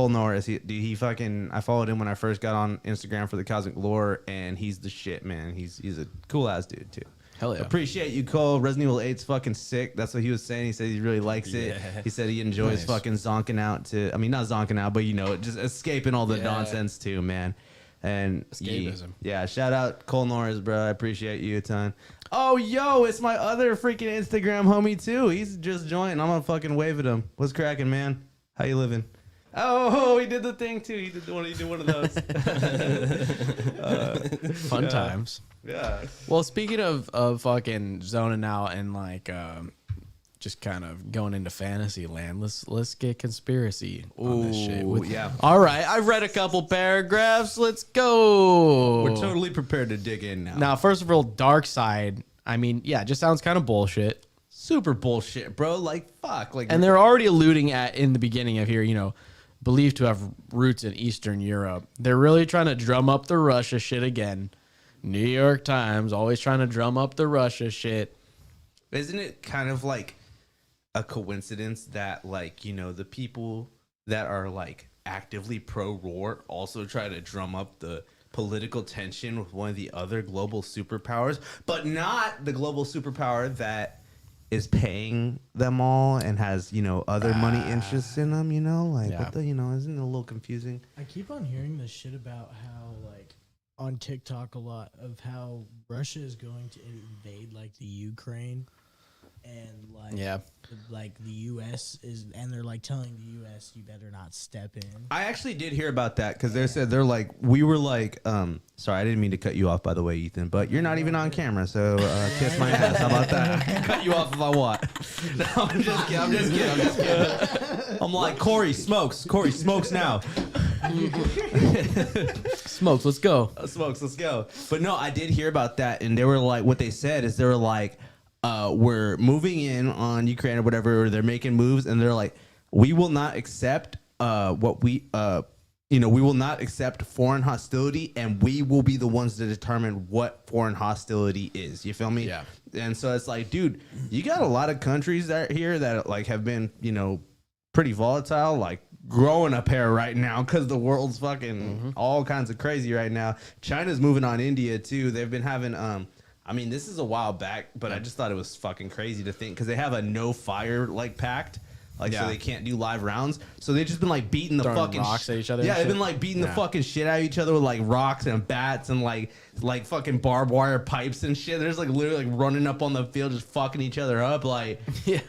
Norris. I followed him when I first got on Instagram for the Cosmic Lore, and he's the shit, man. He's a cool ass dude too. Hell yeah. Appreciate you, Cole. Resident Evil 8's fucking sick. That's what he was saying. He said he really likes it. Yeah. He said he enjoys Nice. fucking zonking out to, I mean, not zonking out, but just escaping all the Yeah. nonsense too, man. And Escapism. yeah, shout out Cole Norris, bro. I appreciate you a ton. Oh, yo, it's my other freaking Instagram homie too. He's just joined. I'm gonna fucking wave at him. What's cracking, man? How you living? Oh, he did the thing too. He did one of those. Fun times. Yeah. Well, speaking of fucking zoning out and like just kind of going into fantasy land, let's get conspiracy on this shit. Ooh, yeah. All right, I've read a couple paragraphs. Let's go. We're totally prepared to dig in now. Now, first of all, Dark Side. I mean, yeah, it just sounds kind of bullshit. Super bullshit, bro. Like, fuck. Like, And they're already alluding at in the beginning of here, believed to have roots in Eastern Europe. They're really trying to drum up the Russia shit again. New York Times always trying to drum up the Russia shit. isn't it kind of like a coincidence that, like, the people that are like actively pro-war also try to drum up the political tension with one of the other global superpowers, but not the global superpower that is paying them all and has, other money interests in them, like, Yeah. what the, isn't it a little confusing? I keep on hearing this shit about how, like, on TikTok a lot of how Russia is going to invade, like, the Ukraine, and like, Yeah. the U.S. is, and they're like telling the U.S. you better not step in. I actually did hear about that because they're like, we were like, sorry, I didn't mean to cut you off, by the way, Ethan, but you're not even on camera, so kiss my ass. How about that? I can cut you off if I want. No, I'm just kidding. I'm like, Corey smokes now. Smokes, let's go. Smokes, let's go. But no, I did hear about that, and they were like, what they said is they were like, we're moving in on Ukraine or whatever, or they're making moves, and they're like, we will not accept we will not accept foreign hostility, and we will be the ones to determine what foreign hostility is. You feel me? Yeah. And so it's like, dude, you got a lot of countries here that like have been, pretty volatile, like growing up here right now because the world's fucking all kinds of crazy right now. China's moving on India too. They've been having I mean, this is a while back, but I just thought it was fucking crazy to think because they have a no fire like pact. Like, so they can't do live rounds. So they've just been like beating the Throwing fucking rocks at each other. Yeah, and they've shit. been like beating the fucking shit out of each other with like rocks and bats and like fucking barbed wire pipes and shit. They're just like literally like running up on the field, just fucking each other up. Like,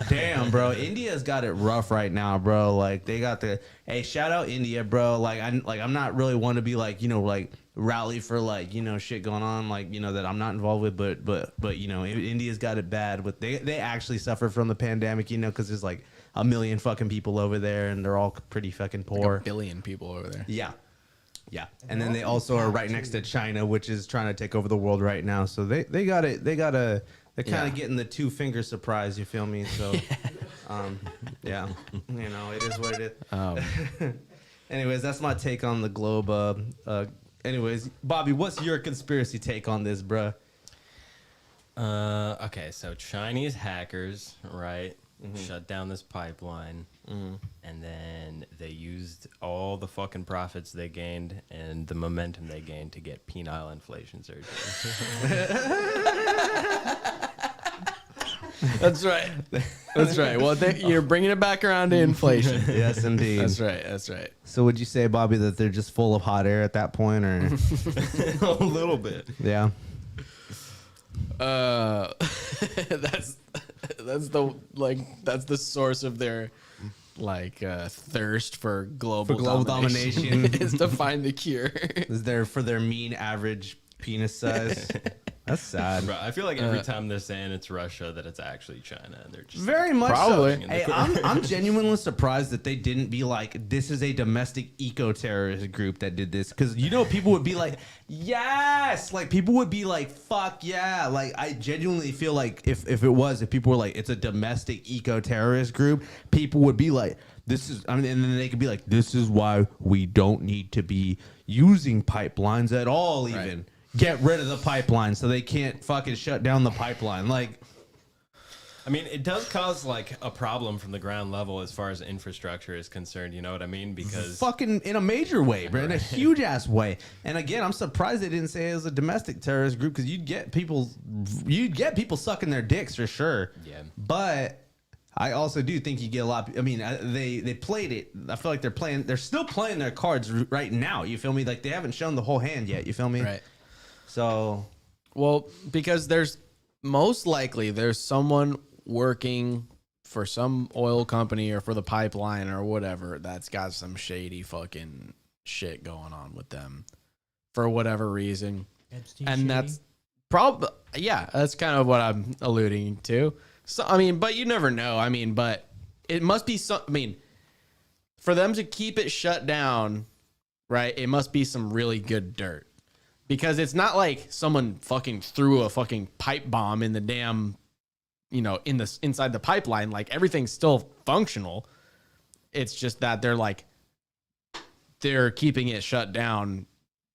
damn, bro, India's got it rough right now, bro. Like, they got hey, shout out India, bro. Like, I'm not really one to be like, like rally for like, shit going on, like, that I'm not involved with, but India's got it bad. But they actually suffer from the pandemic, because there's like a million fucking people over there, and they're all pretty fucking poor. Like 1 billion people over there. Yeah. And then they also are right next to China, which is trying to take over the world right now. So they got it. They're kind of getting the 2-finger surprise. You feel me? So, yeah, it is what it is. Anyways, that's my take on the globe. Anyways, Bobby, what's your conspiracy take on this, bruh? Okay, so Chinese hackers, right, shut down this pipeline, and then they used all the fucking profits they gained and the momentum they gained to get penile inflation surgery. That's right. That's right. Well, you're bringing it back around to inflation. Yes, indeed. That's right. That's right. So would you say, Bobby, that they're just full of hot air at that point, or A little bit. yeah? That's the source of their thirst for global domination is to find the cure. Is there for their mean average penis size? That's sad. Bro, I feel like every time they're saying it's Russia, that it's actually China, and they're just Very much Probably. so. Hey, I'm genuinely surprised that they didn't be like, this is a domestic eco-terrorist group that did this. Because, people would be like, yes! Like, people would be like, fuck yeah. Like, I genuinely feel like if people were like, it's a domestic eco-terrorist group, people would be like, and then they could be like, this is why we don't need to be using pipelines at all, even. Right. Get rid of the pipeline so they can't fucking shut down the pipeline. Like, I mean, it does cause like a problem from the ground level as far as infrastructure is concerned. You know what I mean? Because Fucking in a major way, bro, in a huge ass way. And again, I'm surprised they didn't say it was a domestic terrorist group because you'd get people sucking their dicks for sure. Yeah. But I also do think you get a lot. I mean, they played it. I feel like they're still playing their cards right now. You feel me? Like they haven't shown the whole hand yet. You feel me? Right. So, Well, because there's someone working for some oil company or for the pipeline or whatever that's got some shady fucking shit going on with them for whatever reason. Epstein And shady? that's that's kind of what I'm alluding to. So, I mean, but you never know. I mean, but it must be some, I mean, for them to keep it shut down, right? It must be some really good dirt. Because it's not like someone fucking threw a fucking pipe bomb in the damn, inside the pipeline. Like everything's still functional. It's just that they're keeping it shut down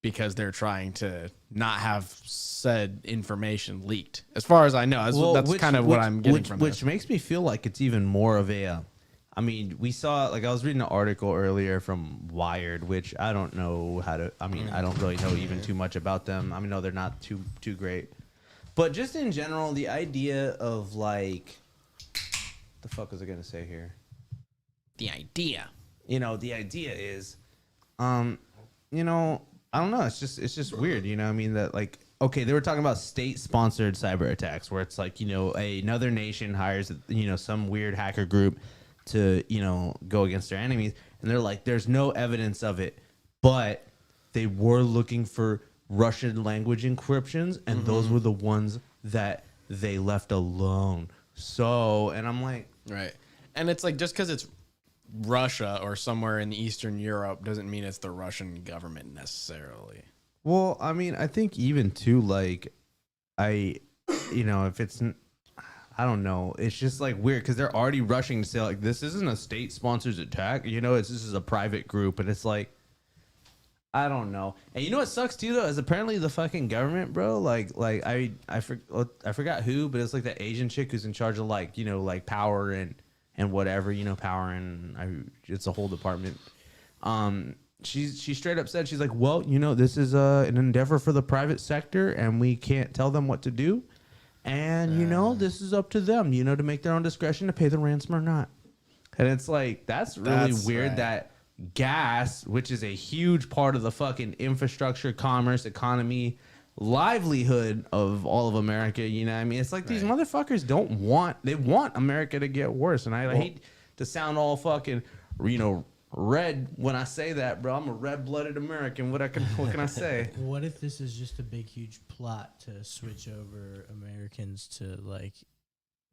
because they're trying to not have said information leaked. As far as I know, that's kind of what I'm getting from this. Which makes me feel like it's even more of a. I mean, we saw, like, I was reading an article earlier from Wired, which I don't know how to, I mean, I don't really know even too much about them. I mean, no, they're not too great. But just in general, the idea of, like, the fuck was I going to say here? The idea. The idea is, I don't know. It's just weird, I mean, that, like, okay, they were talking about state-sponsored cyber attacks where it's like, another nation hires, some weird hacker group to go against their enemies, and they're like, there's no evidence of it, but they were looking for Russian language encryptions, and those were the ones that they left alone. So, and I'm like, Right. And it's like, just because it's Russia or somewhere in Eastern Europe doesn't mean it's the Russian government necessarily. well, I mean, I think even too, like, if it's, I don't know, it's just like weird because they're already rushing to say like, this isn't a state-sponsored attack, this is a private group, and it's like, I don't know. And you know what sucks too though is apparently the fucking government, bro. Like I forgot who, but it's like that Asian chick who's in charge of like like power and whatever, power and it's a whole department. She straight up said, she's like, well, this is an endeavor for the private sector, and we can't tell them what to do. And, this is up to them, to make their own discretion to pay the ransom or not. And it's like, that's really weird that gas, which is a huge part of the fucking infrastructure, commerce, economy, livelihood of all of America, I mean? It's like these motherfuckers they want America to get worse. And I hate to sound all fucking, red when I say that, bro. I'm a red-blooded American. What can I say? What if this is just a big, huge plot to switch over Americans to, like,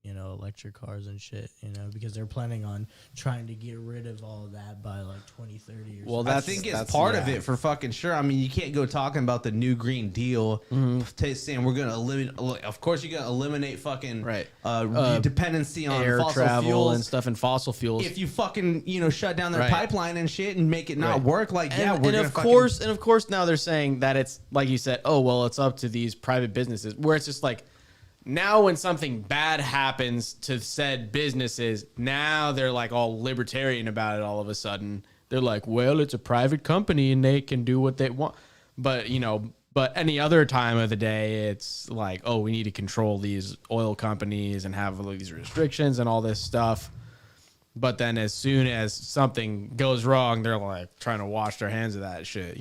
electric cars and shit, because they're planning on trying to get rid of all of that by, like, 2030 or something. Well, I think it's part of it for fucking sure. I mean, you can't go talking about the new Green Deal saying we're going to eliminate, of course you're going to eliminate fucking dependency on air fossil travel fuels and stuff and fossil fuels. if you fucking, shut down their pipeline and shit and make it not work, like, we're and gonna of course now they're saying that it's like you said, oh well, it's up to these private businesses, where it's just like, now when something bad happens to said businesses, now they're like all libertarian about it all of a sudden. They're like, well, it's a private company and they can do what they want. But, but any other time of the day, it's like, oh, we need to control these oil companies and have all these restrictions and all this stuff. But then as soon as something goes wrong, they're like trying to wash their hands of that shit,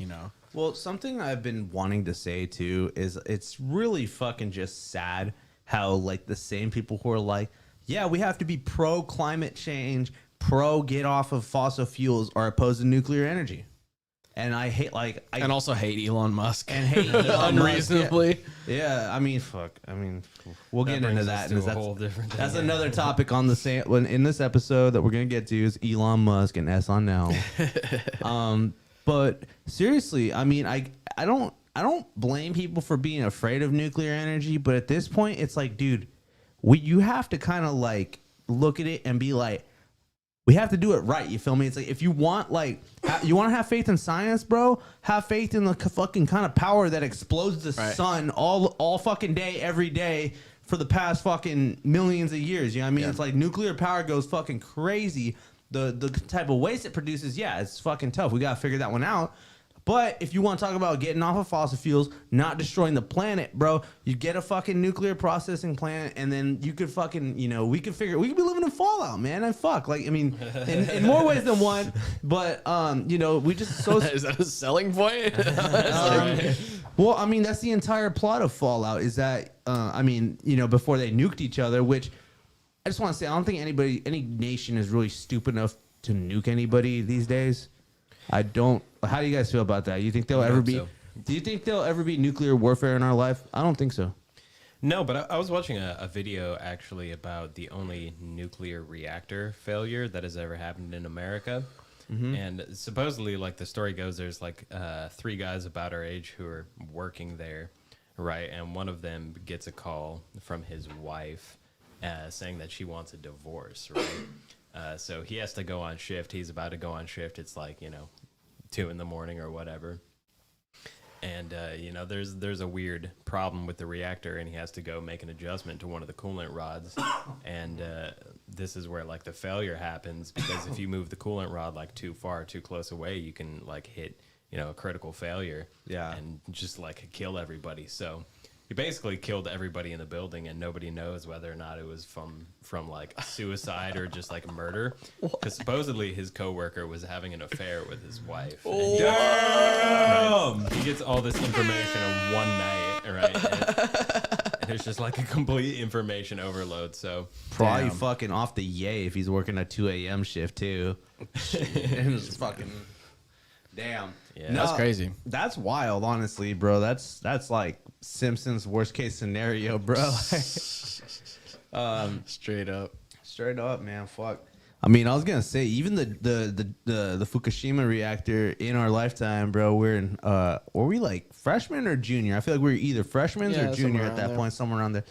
Well, something I've been wanting to say too is it's really fucking just sad how like the same people who are like, yeah, we have to be pro climate change, pro get off of fossil fuels, are opposed to nuclear energy. And I hate and also hate Elon Musk and hate Elon unreasonably. Musk. Yeah, I mean, fuck. I mean, we'll get into that. To a whole different thing. That's another topic on the same in this episode that we're gonna get to is Elon Musk and S on now. But seriously, I mean, I don't blame people for being afraid of nuclear energy, but at this point, it's like, dude, you have to kind of like look at it and be like, we have to do it right. You feel me? It's like, if you want, like, you want to have faith in science, bro, have faith in the fucking kind of power that explodes the sun all fucking day, every day for the past fucking millions of years. You know what I mean? Yeah. It's like nuclear power goes fucking crazy. The type of waste it produces, yeah, it's fucking tough. We gotta figure that one out. But if you want to talk about getting off of fossil fuels, not destroying the planet, bro, you get a fucking nuclear processing plant, and then you could fucking, you know, we could be living in Fallout, man. And fuck, like, I mean, in more ways than one. But you know, we just so. Is that a selling point? Well, I mean, that's the entire plot of Fallout. Is that I mean, you know, before they nuked each other, which I just want to say, I don't think any nation is really stupid enough to nuke anybody these days. I don't. How do you guys feel about that? You think there'll ever be? so. Do you think there'll ever be nuclear warfare in our life? I don't think so. No, but I was watching a video actually about the only nuclear reactor failure that has ever happened in America. And supposedly, like the story goes, there's like 3 guys about our age who are working there, right? And one of them gets a call from his wife saying that she wants a divorce, right? So he has to go on shift. He's about to go on shift. It's like, you know, 2 a.m. or whatever. And, you know, there's a weird problem with the reactor, and he has to go make an adjustment to one of the coolant rods. And this is where, like, the failure happens, because if you move the coolant rod, like, too far, too close away, you can, like, hit, you know, a critical failure. Yeah. And just, like, kill everybody. So he basically killed everybody in the building, and nobody knows whether or not it was from like suicide or just like murder. Because supposedly his coworker was having an affair with his wife. Right? He gets all this information in one night, right? And it's just like a complete information overload. So Probably fucking off the yay if he's working a 2 a.m. shift too. And it's fucking damn. Yeah. That's crazy. That's wild, honestly, bro. That's like Simpsons worst case scenario, bro. Straight up. Straight up, man. Fuck. I mean, I was gonna say even the Fukushima reactor in our lifetime, bro. We're in. Were we like freshmen or junior? I feel like we were either freshmen or junior at that point, somewhere around there.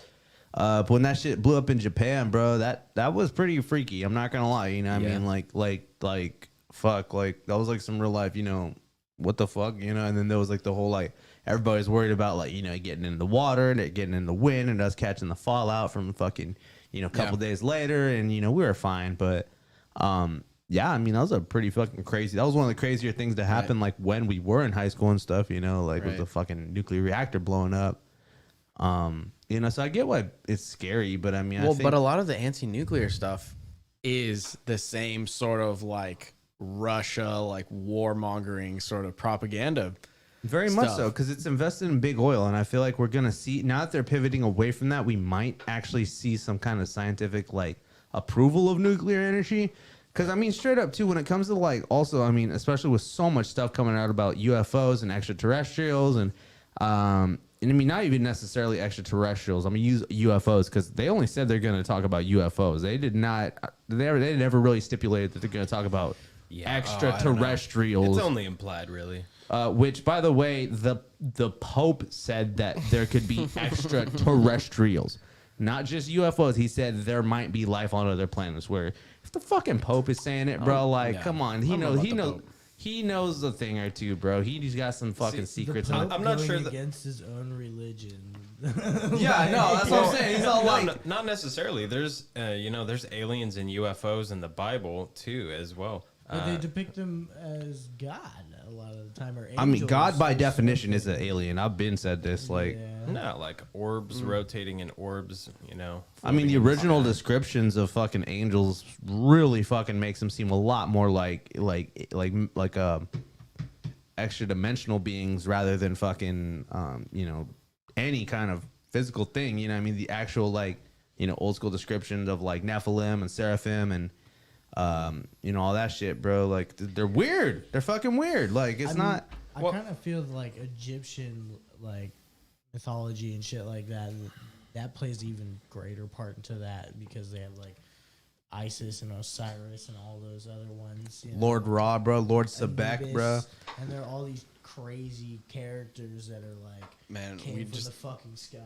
But when that shit blew up in Japan, bro, that was pretty freaky. I'm not gonna lie. You know, what I mean, like fuck, like that was like some real life. You know, what the fuck, you know? And then there was like the whole like everybody's worried about like, you know, getting in the water and it getting in the wind and us catching the fallout from fucking, you know, a couple days later, and you know we were fine, but yeah, I mean that was a pretty fucking crazy. That was one of the crazier things to happen, like when we were in high school and stuff, you know, like with the fucking nuclear reactor blowing up. You know, so I get why it's scary, but I mean, I think, but a lot of the anti-nuclear stuff is the same sort of like Russia, like warmongering sort of propaganda. very much so, because it's invested in big oil, and I feel like we're gonna see now that they're pivoting away from that, we might actually see some kind of scientific like approval of nuclear energy. Because I mean, straight up too, when it comes to like, also, I mean, especially with so much stuff coming out about UFOs and extraterrestrials, and I mean, not even necessarily extraterrestrials. I mean, use UFOs because they only said they're going to talk about UFOs. They did not. They never really stipulated that they're going to talk about extraterrestrials. it's only implied, really. Which, by the way, the Pope said that there could be extraterrestrials, not just UFOs. He said there might be life on other planets. Where if the fucking Pope is saying it, bro, like, come on, he knows. He knows a thing or two, bro. He's got some fucking secrets. I'm not sure that against his own religion. Yeah, no, that's what I'm saying. He's all like, not necessarily. There's you know, there's aliens and UFOs in the Bible too, as well. But they depict him as God a lot of the time, or I mean, angels God by or definition something. is an alien. I've been said this, like. Yeah. No, like orbs rotating in orbs, you know. I mean, the original descriptions of fucking angels really fucking makes them seem a lot more like extra dimensional beings rather than fucking you know, any kind of physical thing. You know what I mean? The actual like, you know, old school descriptions of like Nephilim and Seraphim and you know, all that shit, bro. Like they're weird. They're fucking weird. Like it's not. I kind of feel like Egyptian like mythology and shit like that plays even greater part into that, because they have like Isis and Osiris and all those other ones. You know? Lord Ra, bro. Lord Sebek, Anubis, bro. And there are all these crazy characters that are like, Man, came we from just the fucking sky.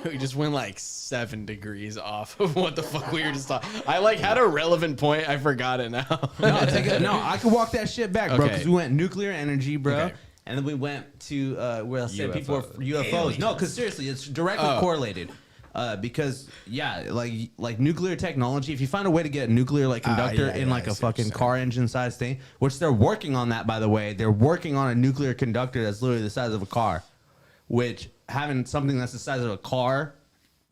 we just went like 7 degrees off of what the fuck we were just talking. I like had a relevant point. I forgot it now. No, I could walk that shit back, bro, Okay. because we went nuclear energy, bro. Okay. And then we went to where I said people were UFOs. UFOs. No, because seriously, it's directly correlated. Because like nuclear technology, if you find a way to get a nuclear like conductor in like a fucking car engine size thing, which they're working on that, by the way, they're working on a nuclear conductor that's literally the size of a car, which having something that's the size of a car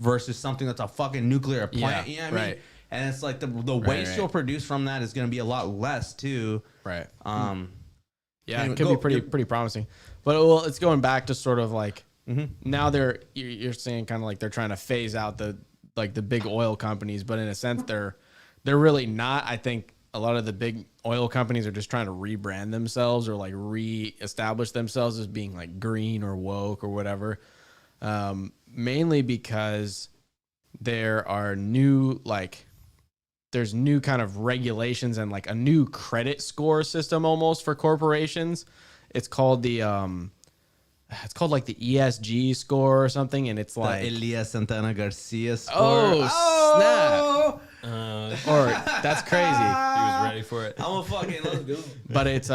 versus something that's a fucking nuclear plant, you know what I mean? And it's like the waste you'll produce from that is going to be a lot less too. Right. Yeah, it could be pretty promising. But well, it's going back to sort of like now you're saying kind of like they're trying to phase out the big oil companies, but in a sense they're really not. I think a lot of the big oil companies are just trying to rebrand themselves or like re-establish themselves as being like green or woke or whatever. Mainly because there are there's new kind of regulations and like a new credit score system almost for corporations. It's called the like the ESG score or something, and it's like the Elias Santana Garcia score. Oh, snap! Or that's crazy. He was ready for it. I'm a fucking let's go. But it's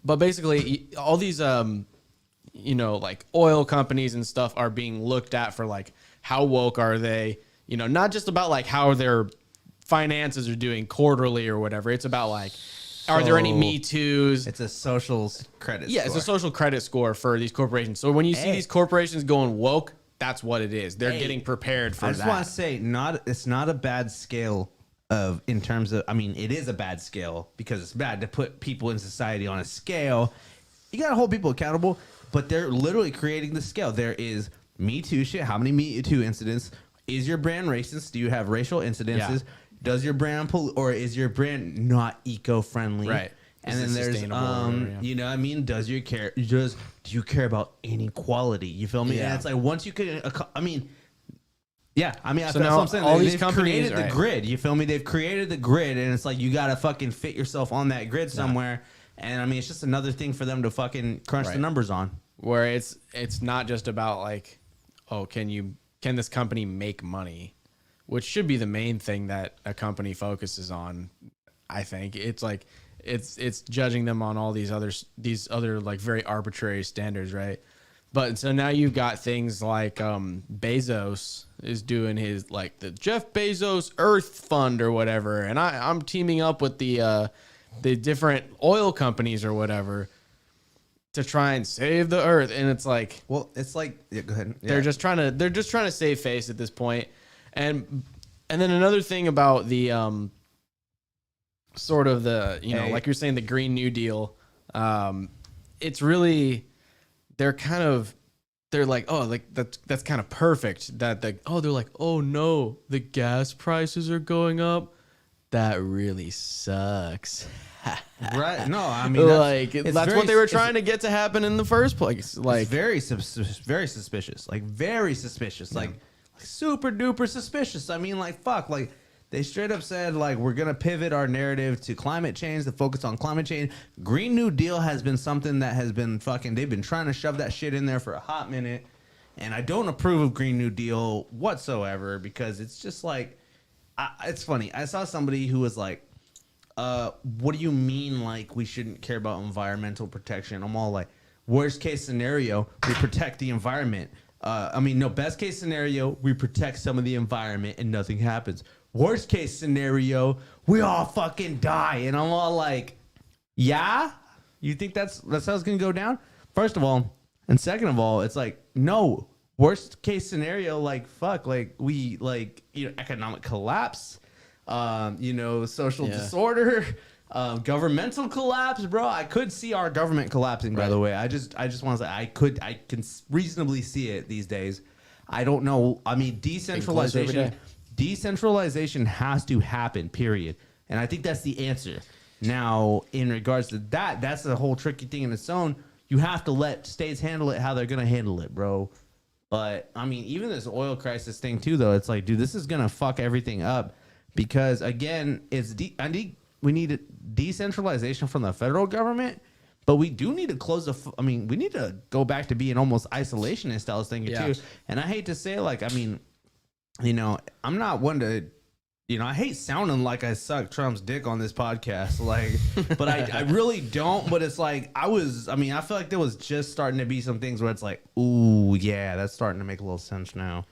but basically all these like oil companies and stuff are being looked at for like how woke are they? Not just about like how their finances are doing quarterly or whatever. It's about like, are there any Me Too's? It's a social credit score. It's a social credit score for these corporations. So when you see these corporations going woke, that's what it is. They're getting prepared for that. I just want to say, it's not a bad scale in terms of, it is a bad scale because it's bad to put people in society on a scale. You got to hold people accountable, but they're literally creating the scale. There is Me Too shit. How many Me Too incidents? Is your brand racist? Do you have racial incidences? Yeah. Does your brand or is your brand not eco-friendly? Right. And then there's you know what I mean? Do you care about inequality? You feel me? Yeah. And it's like once you can that's what I'm saying. All these they've companies created the grid. You feel me? They've created the grid, and it's like you gotta fucking fit yourself on that grid somewhere. And it's just another thing for them to fucking crunch the numbers on. Where it's not just about like, oh, can this company make money, which should be the main thing that a company focuses on. I think it's like it's judging them on all these other like very arbitrary standards, right? But so now you've got things like Bezos is doing his like the Jeff Bezos Earth Fund or whatever, and I'm teaming up with the different oil companies or whatever to try and save the earth. And it's like, well, it's like, yeah, go ahead. Yeah. They're just trying to save face at this point. And then another thing about the sort of the, like you're saying, the Green New Deal, it's really, they're like, oh, like that's kind of perfect that they're like, oh no, the gas prices are going up. That really sucks. Right? No, that's what they were trying to get to happen in the first place. Like it's very suspicious. Like very suspicious. Like super duper suspicious. Fuck. Like they straight up said like we're gonna pivot our narrative to climate change, to focus on climate change. Green New Deal has been something that has been they've been trying to shove that shit in there for a hot minute, and I don't approve of Green New Deal whatsoever because it's just like it's funny. I saw somebody who was like, what do you mean like we shouldn't care about environmental protection? I'm all like, worst case scenario, we protect the environment. Best case scenario, we protect some of the environment and nothing happens. Worst case scenario, we all fucking die. And I'm all like, yeah? You think that's how it's gonna go down? First of all, and second of all, it's like, no. Worst case scenario, like fuck, like we like economic collapse, social disorder, governmental collapse, bro. I could see our government collapsing. By the way, I just want to say I can reasonably see it these days. I don't know. Decentralization has to happen. Period. And I think that's the answer. Now, in regards to that, that's the whole tricky thing in its own. You have to let states handle it how they're gonna handle it, bro. But even this oil crisis thing too, though, it's like, dude, this is gonna fuck everything up because again, we need decentralization from the federal government, but we do need to close we need to go back to being almost isolationist style thing too. And I hate to say, like, I'm not one to you know, I hate sounding like I suck Trump's dick on this podcast, like, but I really don't. But it's like I feel like there was just starting to be some things where it's like, ooh, yeah, that's starting to make a little sense now.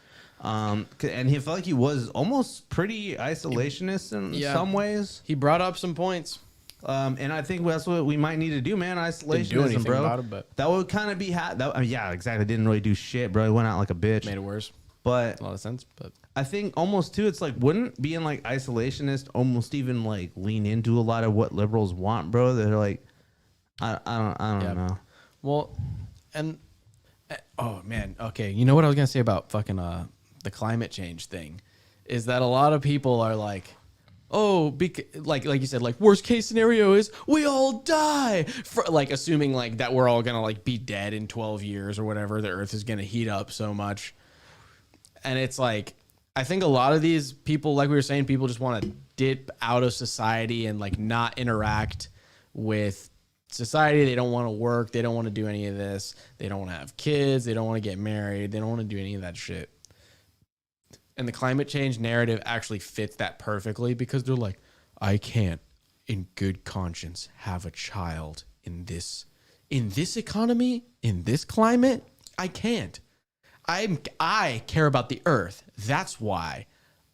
And he felt like he was almost pretty isolationist in some ways. He brought up some points. And I think that's what we might need to do, man. Isolationism, bro. About it, but that would kind of be yeah, exactly. Didn't really do shit, bro. He went out like a bitch. made it worse. But A lot of sense, but I think almost too, it's like, wouldn't being like isolationist almost even like lean into a lot of what liberals want, bro? They're like, I don't know. well, and oh man, okay. You know what I was gonna say about fucking the climate change thing is that a lot of people are like, oh, like you said, like worst case scenario is we all die, like assuming like that we're all gonna like be dead in 12 years or whatever. The Earth is gonna heat up so much. And it's like, I think a lot of these people, like we were saying, people just want to dip out of society and like not interact with society. They don't want to work. They don't want to do any of this. They don't want to have kids. They don't want to get married. They don't want to do any of that shit. And the climate change narrative actually fits that perfectly because they're like, I can't in good conscience have a child in this economy, in this climate. I can't. I care about the earth. That's why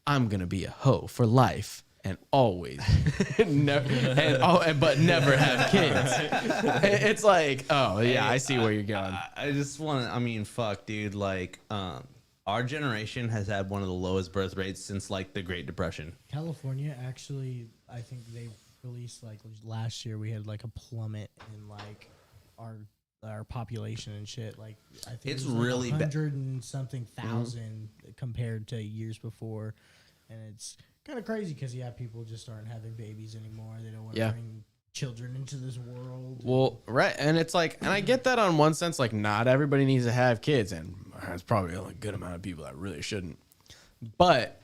I'm gonna be a hoe for life and always, but never have kids. It's like, oh yeah, I see where you're going. I just want to. I mean, fuck, dude. Like, our generation has had one of the lowest birth rates since like the Great Depression. California, actually, I think they released like last year we had like a plummet in like our population and shit. Like I think It's it was like really 100 and something thousand compared to years before, and it's kind of crazy because people just aren't having babies anymore. They don't want to bring children into this world. Well, right, and it's like, and I get that on one sense, like not everybody needs to have kids, and there's probably only a good amount of people that really shouldn't. But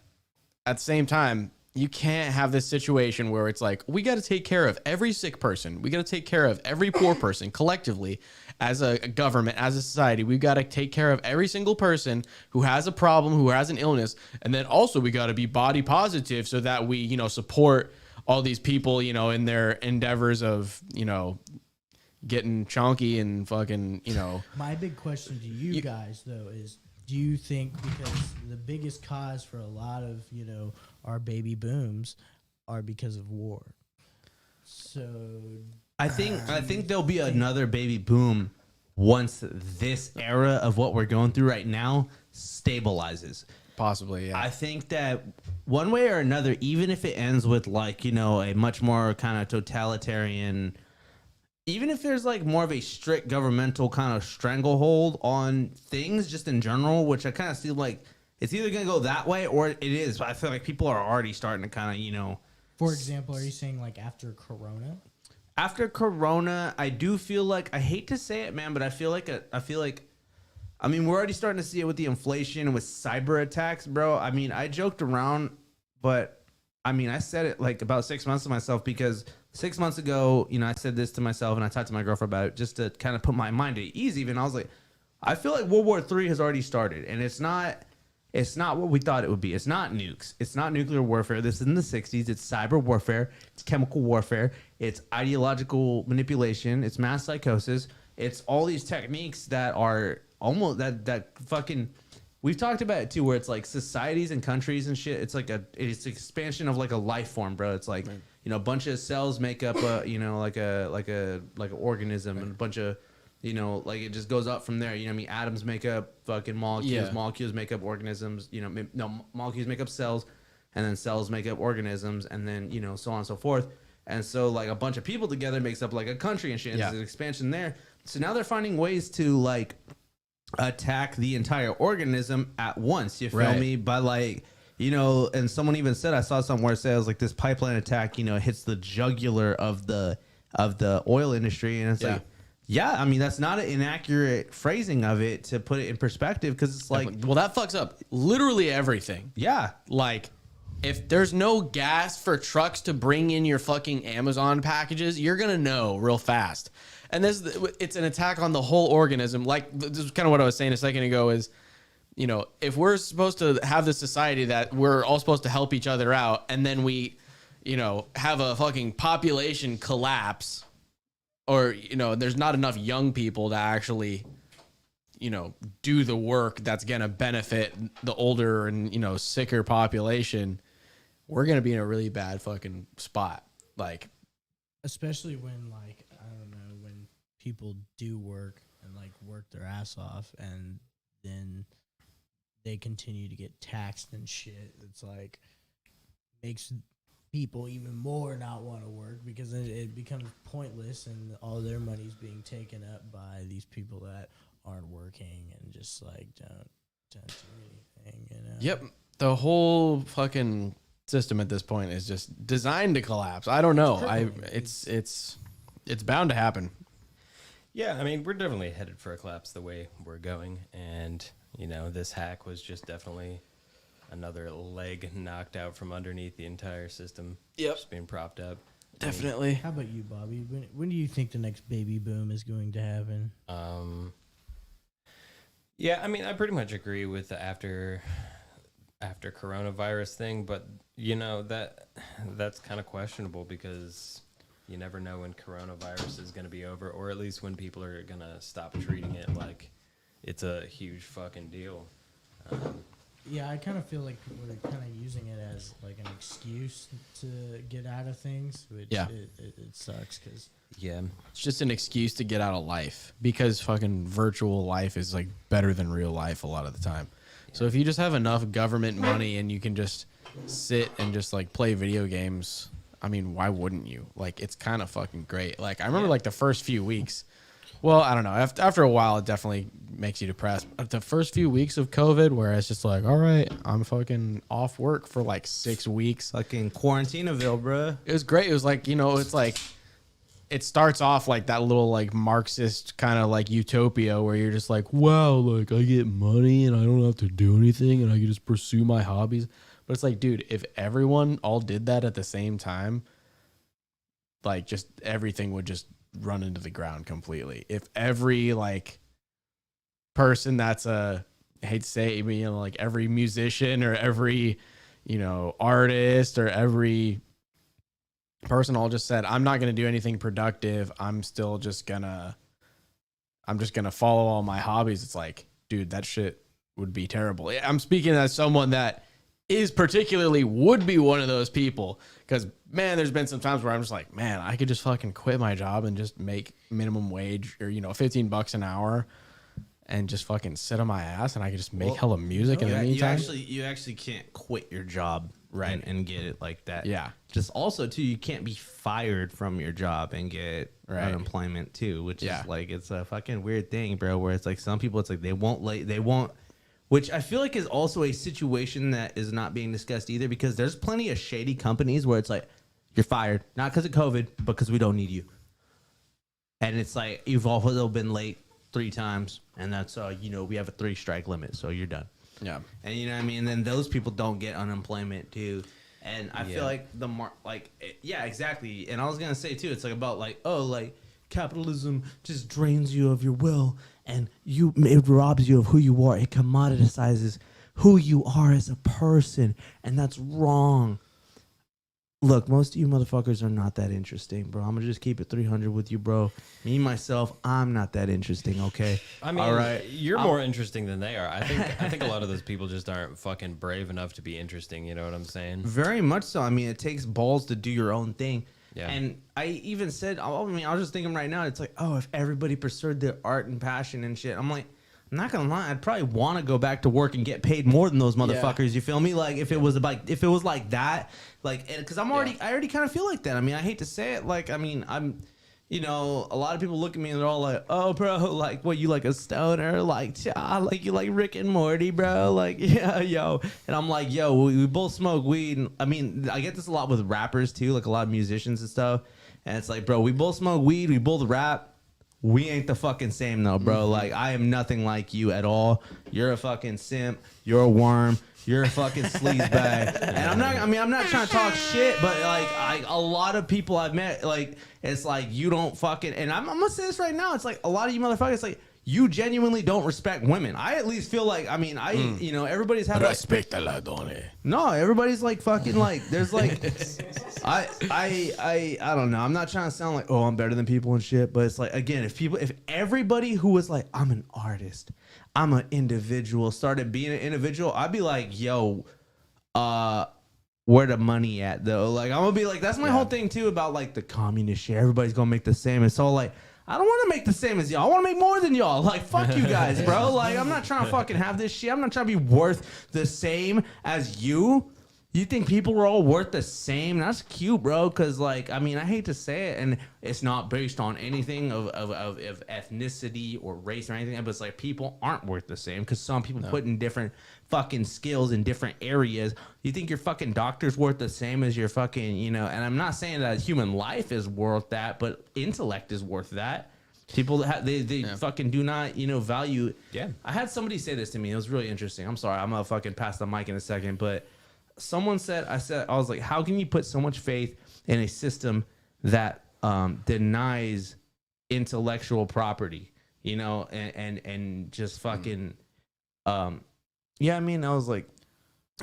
at the same time, you can't have this situation where it's like, we got to take care of every sick person. We got to take care of every poor person collectively as a government, as a society. We've got to take care of every single person who has a problem, who has an illness. And then also we got to be body positive so that we, support all these people, in their endeavors of, getting chonky and fucking, My big question to you guys, though, is do you think because the biggest cause for a lot of, our baby booms are because of war? So I think there'll be another baby boom once this era of what we're going through right now stabilizes. possibly, yeah. I think that one way or another, even if it ends with like, a much more kind of totalitarian, even if there's like more of a strict governmental kind of stranglehold on things just in general, which I kind of see like it's either going to go that way or it is. But I feel like people are already starting to kind of, For example, are you saying like after Corona? After Corona, I do feel like, I hate to say it, man, but I feel like we're already starting to see it with the inflation and with cyber attacks, bro. I mean, I joked around, but I said it like about 6 months to myself because 6 months ago, I said this to myself and I talked to my girlfriend about it just to kind of put my mind at ease. Even I was like, I feel like World War III has already started, and it's not what we thought it would be. It's not nukes. It's not nuclear warfare. This is in the 60s. It's cyber warfare. It's chemical warfare. It's ideological manipulation. It's mass psychosis. It's all these techniques that are almost that fucking. We've talked about it too, where it's like societies and countries and shit. It's like it's expansion of like a life form, bro. It's like a bunch of cells make up like an organism, and a bunch of like it just goes up from there. Atoms make up fucking molecules. Yeah. Molecules make up organisms. Molecules make up cells, and then cells make up organisms, and then so on and so forth. And so like a bunch of people together makes up like a country and shit. Yeah. There's an expansion there. So now they're finding ways to like attack the entire organism at once. You feel me? By like, and someone even said, I saw somewhere it says like this pipeline attack, hits the jugular of the oil industry. And it's like, yeah, that's not an inaccurate phrasing of it to put it in perspective. Cause it's like, well, that fucks up literally everything. Yeah. Like, if there's no gas for trucks to bring in your fucking Amazon packages, you're going to know real fast. And it's an attack on the whole organism. Like, this is kind of what I was saying a second ago is you know, if we're supposed to have this society that we're all supposed to help each other out, and then we, you know, have a fucking population collapse, or, you know, there's not enough young people to actually, you know, do the work that's going to benefit the older and, you know, sicker population, we're going to be in a really bad fucking spot. Like, especially when, like, I don't know, when people do work and, like, work their ass off and then they continue to get taxed and shit. It's like, makes people even more not want to work because it becomes pointless and all their money's being taken up by these people that aren't working and just, like, don't do anything, you know? yep. The whole fucking system at this point is just designed to collapse. I don't know. It's bound to happen. Yeah, I mean, we're definitely headed for a collapse the way we're going. And, you know, this hack was just definitely another leg knocked out from underneath the entire system. Yep. Just being propped up. Definitely. How about you, Bobby? When do you think the next baby boom is going to happen? Yeah, I mean, I pretty much agree with the after coronavirus thing, but you know that's kind of questionable because you never know when coronavirus is going to be over, or at least when people are going to stop treating it like it's a huge fucking deal. Yeah, I kind of feel like people are kind of using it as like an excuse to get out of things, which Yeah. it sucks because Yeah, It's just an excuse to get out of life because fucking virtual life is like better than real life a lot of the time. So if you just have enough government money and you can just sit and just like play video games, I mean, why wouldn't you? Like, it's kind of fucking great. Like, I remember like the first few weeks. Well, I don't know. After a while, it definitely makes you depressed. But the first few weeks of COVID, where it's just like, all right, I'm fucking off work for like 6 weeks. Fucking Quarantinaville, bruh. It was great. It was like, you know, it's like, it starts off like that little like Marxist kind of like utopia where you're just like, wow, like I get money and I don't have to do anything and I can just pursue my hobbies. But it's like, dude, if everyone all did that at the same time, like just everything would just run into the ground completely. If every like person that's I hate to say it, you know, like every musician or every, you know, artist or every person all just said, I'm not going to do anything productive. I'm just going to follow all my hobbies. It's like, dude, that shit would be terrible. I'm speaking as someone that is particularly would be one of those people. Cause man, there's been some times where I'm just like, man, I could just fucking quit my job and just make minimum wage or, you know, $15 an hour and just fucking sit on my ass and I could just make hella music in the meantime. You actually can't quit your job, right, and get it like that. Yeah. Just also too, you can't be fired from your job and get Right. unemployment too, which Yeah. is like it's a fucking weird thing, bro. Where it's like some people, it's like they won't. Which I feel like is also a situation that is not being discussed either because there's plenty of shady companies where it's like you're fired not because of COVID, but because we don't need you. And it's like you've also been late 3 times, and that's you know, we have a 3 strike limit, so you're done. Yeah. And you know what I mean? And then those people don't get unemployment too. And I feel like yeah, exactly. And I was gonna say too, it's like about like, oh, like capitalism just drains you of your will, and it robs you of who you are. It commoditizes who you are as a person, and that's wrong. Look, most of you motherfuckers are not that interesting, bro. I'm gonna just keep it 300 with you, bro. Me myself, I'm not that interesting. Okay. I mean, all right. You're more interesting than they are. I think a lot of those people just aren't fucking brave enough to be interesting. You know what I'm saying? Very much so. I mean, it takes balls to do your own thing. Yeah. And I even said, I was just thinking right now, it's like, oh, if everybody pursued their art and passion and shit, I'm like, I'm not gonna lie, I'd probably want to go back to work and get paid more than those motherfuckers. You feel me? Like if it was like that, like, because I already kind of feel like that. I mean, I hate to say it, like, I mean, I'm, you know, a lot of people look at me and they're all like, oh, bro, like, what, you like a stoner? Like, like you like Rick and Morty, bro? Like, yeah, yo. And I'm like, yo, we both smoke weed. And, I mean, I get this a lot with rappers too, like a lot of musicians and stuff. And it's like, bro, we both smoke weed, we both rap. We ain't the fucking same though, bro. Like, I am nothing like you at all. You're a fucking simp. You're a worm. You're a fucking sleazebag. And I'm not trying to talk shit, but like, a lot of people I've met, like, it's like you don't fucking, and I'm gonna say this right now. It's like a lot of you motherfuckers, like, you genuinely don't respect women. I at least feel like, I mean, you know, everybody's had like, no, everybody's like fucking like, there's like, I don't know. I'm not trying to sound like, oh, I'm better than people and shit, but it's like, again, if everybody who was like, I'm an artist, I'm an individual, started being an individual, I'd be like, yo, where the money at though? Like, I'm gonna be like, that's my whole thing too about like the communist shit. Everybody's gonna make the same. It's all like, I don't want to make the same as y'all. I want to make more than y'all. Like, fuck you guys, bro. Like, I'm not trying to fucking have this shit. I'm not trying to be worth the same as you. You think people are all worth the same? That's cute, bro. Because, like, I mean, I hate to say it, and it's not based on anything of ethnicity or race or anything, but it's like people aren't worth the same because some people put in different fucking skills in different areas. You think your fucking doctor's worth the same as your fucking, you know, and I'm not saying that human life is worth that, but intellect is worth that. People that they fucking do not, you know, value. Yeah. I had somebody say this to me. It was really interesting. I'm sorry. I'm going to fucking pass the mic in a second, but someone said, I was like, how can you put so much faith in a system that denies intellectual property, you know, and just fucking, yeah, I mean, I was like,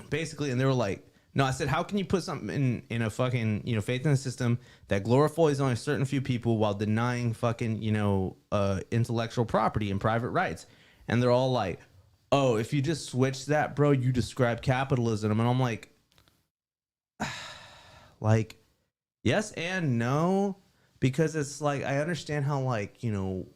basically, and they were like, no, I said, how can you put something in a fucking, you know, faith in a system that glorifies only a certain few people while denying fucking, you know, intellectual property and private rights? And they're all like, oh, if you just switch that, bro, you describe capitalism. And I'm like, yes and no, because it's like, I understand how, like, you know,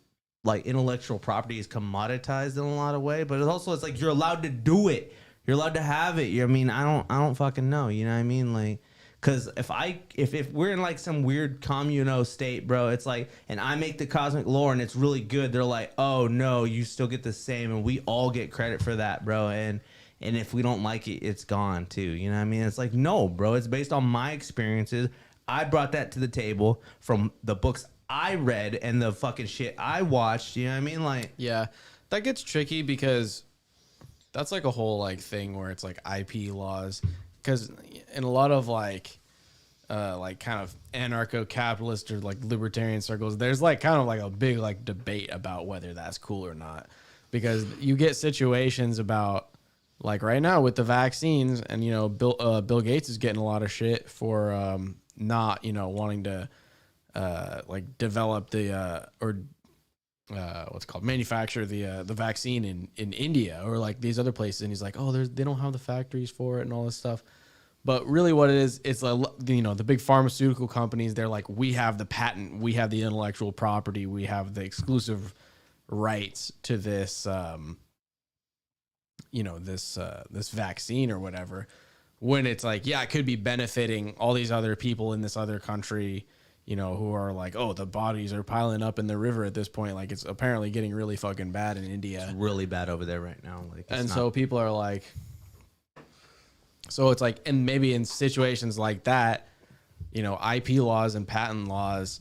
like intellectual property is commoditized in a lot of way, but it's like you're allowed to do it. You're allowed to have it. I mean, I don't fucking know. You know what I mean? Like, because if we're in like some weird communal state, bro, it's like, and I make the cosmic lore and it's really good, they're like, oh no, you still get the same, and we all get credit for that, bro. And if we don't like it, it's gone too. You know what I mean? It's like, no, bro, it's based on my experiences. I brought that to the table from the books I read and the fucking shit I watched. You know what I mean? Like, yeah, that gets tricky because that's like a whole like thing where it's like IP laws, because in a lot of like kind of anarcho-capitalist or like libertarian circles, there's like kind of like a big like debate about whether that's cool or not, because you get situations about like right now with the vaccines, and you know Bill Gates is getting a lot of shit for not, you know, wanting to like develop the what's it called, manufacture the vaccine in India or like these other places, and he's like, oh, they don't have the factories for it and all this stuff. But really what it is, it's like, you know, the big pharmaceutical companies, they're like, we have the patent, we have the intellectual property, we have the exclusive rights to this you know, this vaccine or whatever, when it's like, yeah, it could be benefiting all these other people in this other country, you know, who are like, oh, the bodies are piling up in the river at this point. Like, it's apparently getting really fucking bad in India. it's really bad over there right now. Like, And so people are like, so it's like, and maybe in situations like that, you know, IP laws and patent laws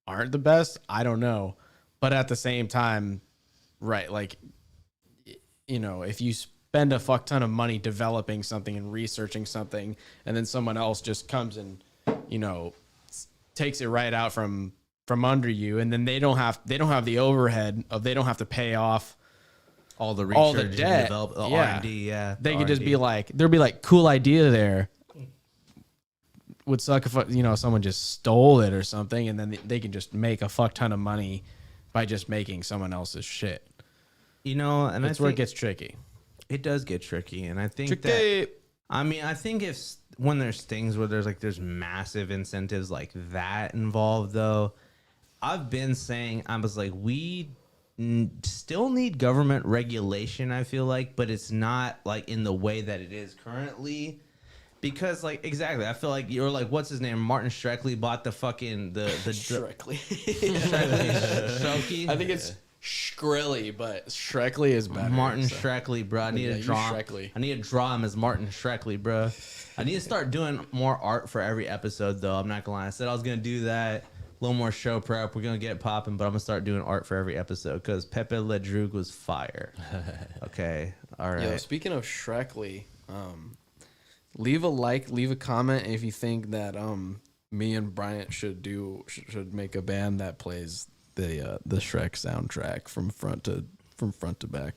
aren't the best. I don't know. But at the same time, right, like, you know, if you spend a fuck ton of money developing something and researching something, and then someone else just comes and, you know, takes it right out from under you, and then they don't have the overhead of, they don't have to pay off all the all the research debt, and develop, the R&D, yeah. They the could just R&D. be like, there'd be like, cool idea there. Would suck if, you know, someone just stole it or something, and then they can just make a fuck ton of money by just making someone else's shit. You know, and That's where it gets tricky. It does get tricky, and I think Tricky. that, I mean, I think when there's things where there's massive incentives like that involved, though, I've been saying, I was like, we still need government regulation, I feel like, but it's not like in the way that it is currently. Because, like, exactly, I feel like you're like, what's his name? Martin Shkreli bought the fucking the Shkreli. Shkreli. I think it's Shkreli, but Shkreli is better. Martin so. Shkreli, bro. I need Yeah, to you draw. Shkreli. I need to draw him as Martin Shkreli, bro. I need to start doing more art for every episode, though. I'm not gonna lie. I said I was gonna do that. A little more show prep. We're gonna get popping, but I'm gonna start doing art for every episode because Pepe Le Droog was fire. Okay, all right. Yo, speaking of Shkreli, leave a like, leave a comment if you think that me and Bryant should make a band that plays the Shrek soundtrack from front to back.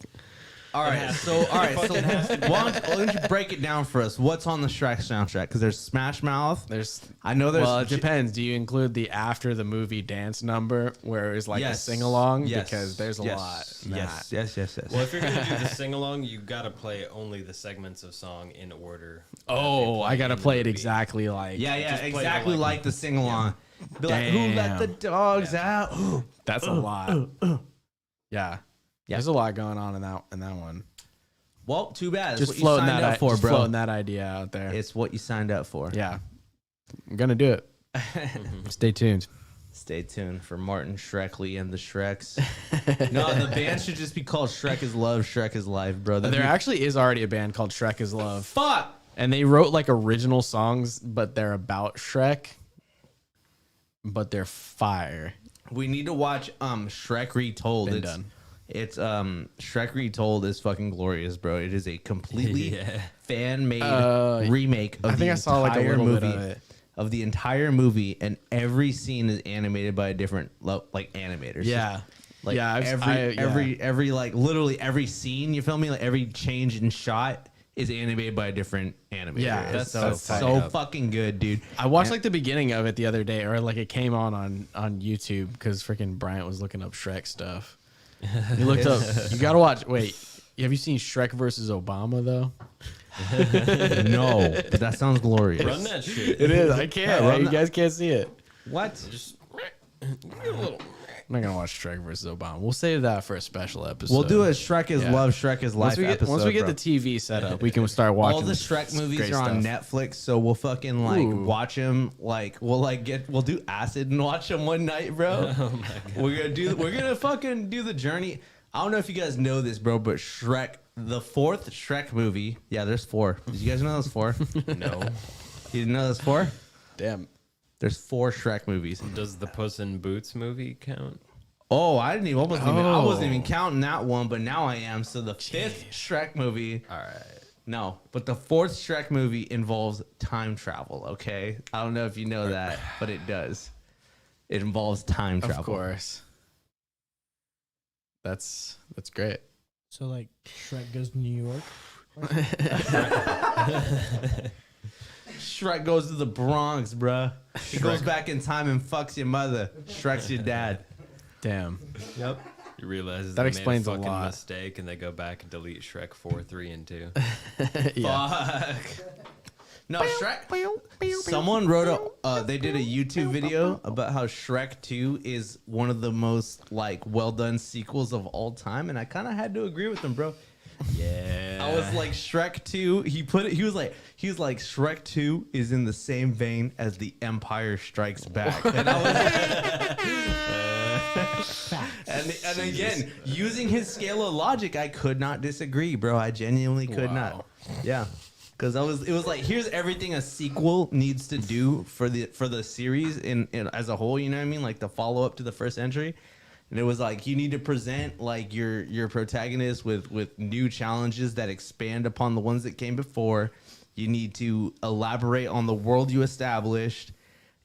All right, so why don't you break it down for us? What's on the Shrek soundtrack? Because there's Smash Mouth. I know there's. Well, it depends. Do you include the after the movie dance number where it's like a sing along? Yes. Because there's a lot. in that. Yes. Well, if you're gonna do the sing along, you gotta play only the segments of song in order. Oh, I gotta in the play it movie. exactly like. Yeah, Just play the, exactly like the sing along. Be like, who let the dogs out? That's a lot. Yeah. There's a lot going on in that one. Well, too bad. It's Just what you floating signed that up for, just bro. floating that idea out there. It's what you signed up for. Yeah. I'm gonna do it. Stay tuned. Stay tuned for Martin Shrekley and the Shreks. No, the band should just be called Shrek is Love, Shrek is Life, bro. There actually is already a band called Shrek is Love. Fuck. And they wrote like original songs, but they're about Shrek. But they're fire. We need to watch Shrek Retold. Been done. It's Shrek Retold is fucking glorious, bro. It is a completely fan-made remake of I think the I saw like a entire little movie. bit of it. Of the entire movie, and every scene is animated by a different like animators. Yeah. Like yeah, every like literally every scene, you feel me? Like every change in shot is animated by a different animator. Yeah, It's that's so fucking good, dude. I watched like the beginning of it the other day, or like it came on YouTube because freaking Bryant was looking up Shrek stuff. He looked up. You gotta watch. Wait, have you seen Shrek versus Obama though? No, but that sounds glorious. Run that shit. It is. I can't. run You that- guys can't see it. What? Just I'm not gonna watch Shrek versus Obama. We'll save that for a special episode. We'll do a Shrek is Yeah. Love, Shrek is Life episode. Once we get bro. the TV set up, we can start watching. All the Shrek movies great are on stuff. Netflix, so we'll fucking like Ooh. watch them. Like we'll do acid and watch them one night, bro. Oh my god. We're gonna fucking do the journey. I don't know if you guys know this, bro, but Shrek, the fourth Shrek movie. Yeah, there's 4. Did you guys know there's 4? no. You didn't know there's 4? Damn. There's 4 Shrek movies. Does the Puss in Boots movie count? Oh, I didn't even. I Oh. wasn't even counting that one, but now I am. So the 5th Shrek movie. All right. No, but the 4th Shrek movie involves time travel, okay? I don't know if you know that, but it does. It involves time travel. Of course. That's great. So like Shrek goes to New York. Shrek goes to the Bronx, bruh. He goes back in time and fucks your mother. Shrek's your dad. Damn. Yep. You realize That they explains a made a fucking lot. mistake, and they go back and delete Shrek 4, 3, and 2. Yeah. Fuck. No, Shrek. Someone wrote they did a YouTube video about how Shrek 2 is one of the most like well done sequels of all time, and I kind of had to agree with them, bro. Yeah. I was like Shrek 2. He was like Shrek 2 is in the same vein as The Empire Strikes Back, and I was and again using his scale of logic, I could not disagree, bro. I genuinely could not. Yeah. Because it was like, here's everything a sequel needs to do for the series in as a whole. You know what I mean? Like the follow up to the first entry, and it was like you need to present like your protagonist with new challenges that expand upon the ones that came before. You need to elaborate on the world you established.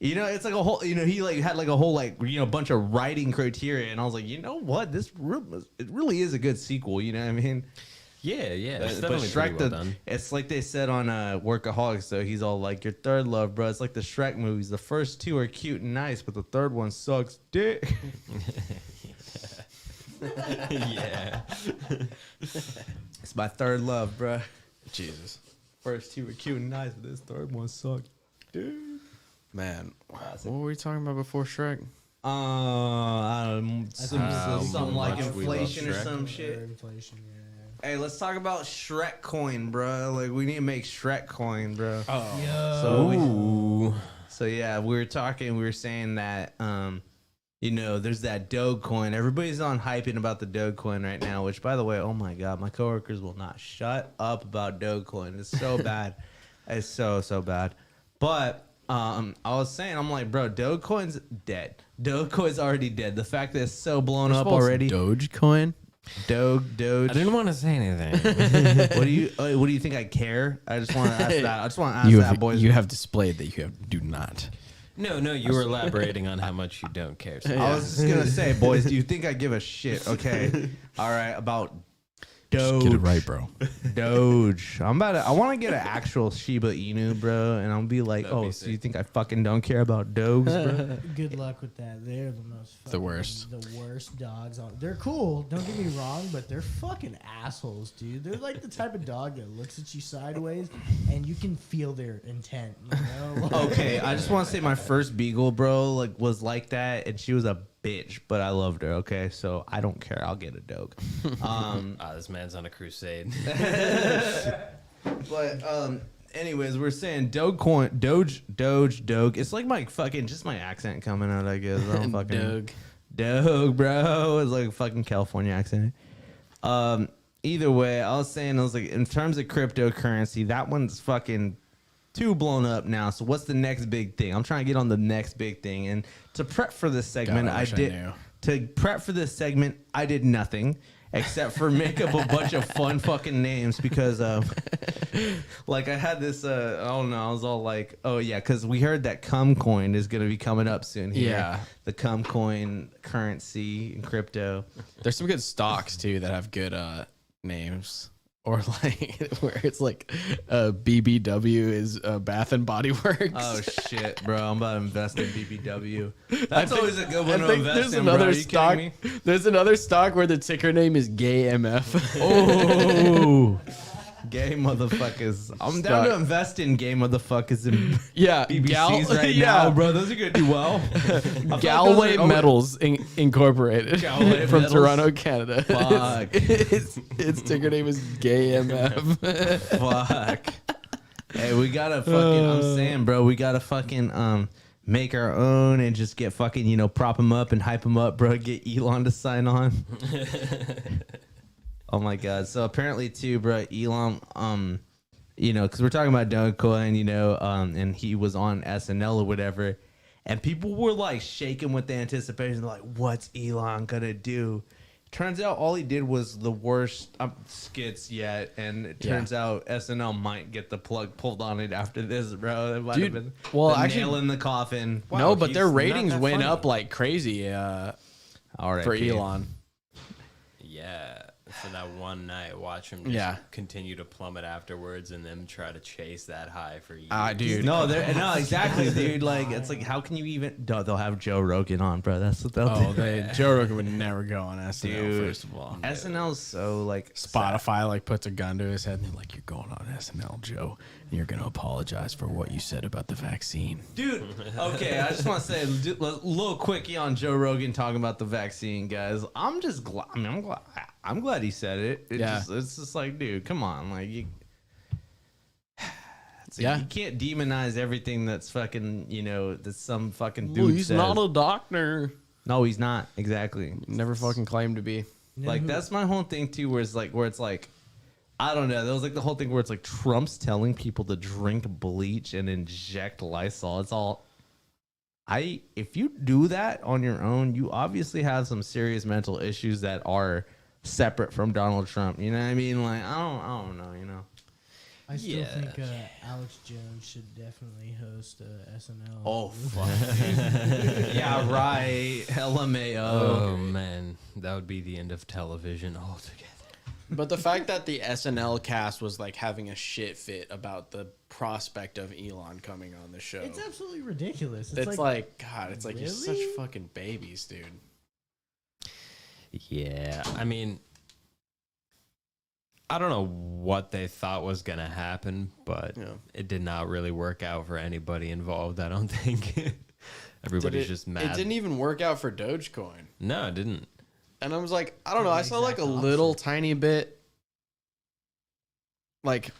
You know, it's like a whole. You know, he like had like a whole like bunch of writing criteria, and I was like, you know what, it really is a good sequel. You know what I mean? Yeah. It's But definitely Shrek, pretty well done. it's like they said on Workaholics, though. He's all like, your third love, bro. It's like the Shrek movies. The first 2 are cute and nice, but the third one sucks dick. Yeah. It's my third love, bro. Jesus. First 2 are cute and nice, but this third one sucks, dude. Man. What were we talking about before Shrek? I don't know, something like much we love inflation or Shrek. some shit. Inflation, yeah. Hey, let's talk about Shrek coin, bro. Like, we need to make Shrek coin, bro. Ooh. So yeah, we were saying that there's that Dogecoin. Everybody's on hyping about the Dogecoin right now, which by the way, oh my god, my coworkers will not shut up about Dogecoin. It's so bad. It's so bad. But I was saying, I'm like, bro, Dogecoin's dead. Dogecoin's already dead. The fact that it's so blown up already. Dogecoin? Doge. I didn't want to say anything. What do you think I care? I just want to ask that. I just want to ask that, boys. You have displayed that you do not. No, you were elaborating on how much you don't care. So I was just gonna say, boys, do you think I give a shit? Okay, all right, about Doge. Get it right, bro. Doge. I want to get an actual Shiba Inu, bro, and I'll be like, That'd be so you sick. think I fucking don't care about dogs, bro? Good luck with that. They're the most fucking, worst. The worst dogs on. They're cool. Don't get me wrong, but they're fucking assholes, dude. They're like the type of dog that looks at you sideways, and you can feel their intent. You know? Like, Okay, I just want to say my first beagle, bro, like was like that, and she was a bitch, but I loved her. Okay, so I don't care. I'll get a dog. this man's on a crusade. But anyways, we're saying Dogecoin, Doge. It's like my fucking just my accent coming out. I guess I don't fucking Doge, bro. It's like a fucking California accent. Either way, I was like, in terms of cryptocurrency, that one's fucking too blown up now. So what's the next big thing? I'm trying to get on the next big thing. And to prep for this segment, God, I wish I knew. To prep for this segment, I did nothing except for make up a bunch of fun fucking names because like I had this I don't know, I was all like, oh yeah, because we heard that cum coin is going to be coming up soon here. Yeah. The cum coin currency in crypto. There's some good stocks too that have good names. Or like where it's like BBW is Bath and Body Works. Oh shit, bro! I'm about to invest in BBW. That's always a good one I to think invest there's in, another bro. Are you stock. kidding me? There's another stock where the ticker name is Gay MF. Oh, gay motherfuckers! I'm down to Stock. invest in gay motherfuckers and Yeah, BBCs right yeah. now, bro. Those are gonna do well. I feel like Galway those are Metals Incorporated Galway from Metals? Toronto, Canada. Fuck. Its ticker name is Gay MF. Fuck. Hey, we gotta fucking. I'm saying, bro, we gotta fucking make our own and just get fucking prop them up and hype them up, bro. Get Elon to sign on. Oh my god. So apparently too, bro, Elon, because we're talking about Dogecoin, and he was on SNL or whatever, and people were like shaking with the anticipation, like, what's Elon gonna do? Turns out all he did was the worst skits yet, and it turns out SNL might get the plug pulled on it after this, bro. That might Dude, have been well, the actually- nail in the coffin. No, but he's their not ratings that went funny. up like crazy All right, for Elon. Yeah, for that one night, watch him just continue to plummet afterwards, and then try to chase that high for years. Dude. No, exactly, dude. Like, it's like, how can you even? They'll have Joe Rogan on, bro. That's what they'll do. Joe Rogan would never go on SNL. Dude. First of all, SNL's so like Spotify like puts a gun to his head and they're like, "You're going on SNL, Joe, and you're gonna apologize for what you said about the vaccine." Dude, okay, I just want to say a little quickie on Joe Rogan talking about the vaccine, guys. I'm just glad. I mean, I'm glad he said it. It's just like, dude, come on, like you. You can't demonize everything that's fucking, that some fucking dude he's says. not a doctor. No, he's not. Exactly. Never fucking claimed to be. Like, that's my whole thing too, where it's like, I don't know. There was like the whole thing where it's like Trump's telling people to drink bleach and inject Lysol. It's all. If you do that on your own, you obviously have some serious mental issues that are separate from Donald Trump. You know what I mean? Like, I don't know. I still think Alex Jones should definitely host SNL. Oh fuck. Yeah, right. LMAO. Oh man, that would be the end of television altogether. But the fact that the SNL cast was like having a shit fit about the prospect of Elon coming on the show. It's absolutely ridiculous. It's like God, it's like you're such Really? fucking babies, dude. Yeah, I mean, I don't know what they thought was going to happen, but it did not really work out for anybody involved, I don't think. Everybody's just mad. It didn't even work out for Dogecoin. No, it didn't. And I was like, I don't know. I saw like a exact little tiny bit. Like,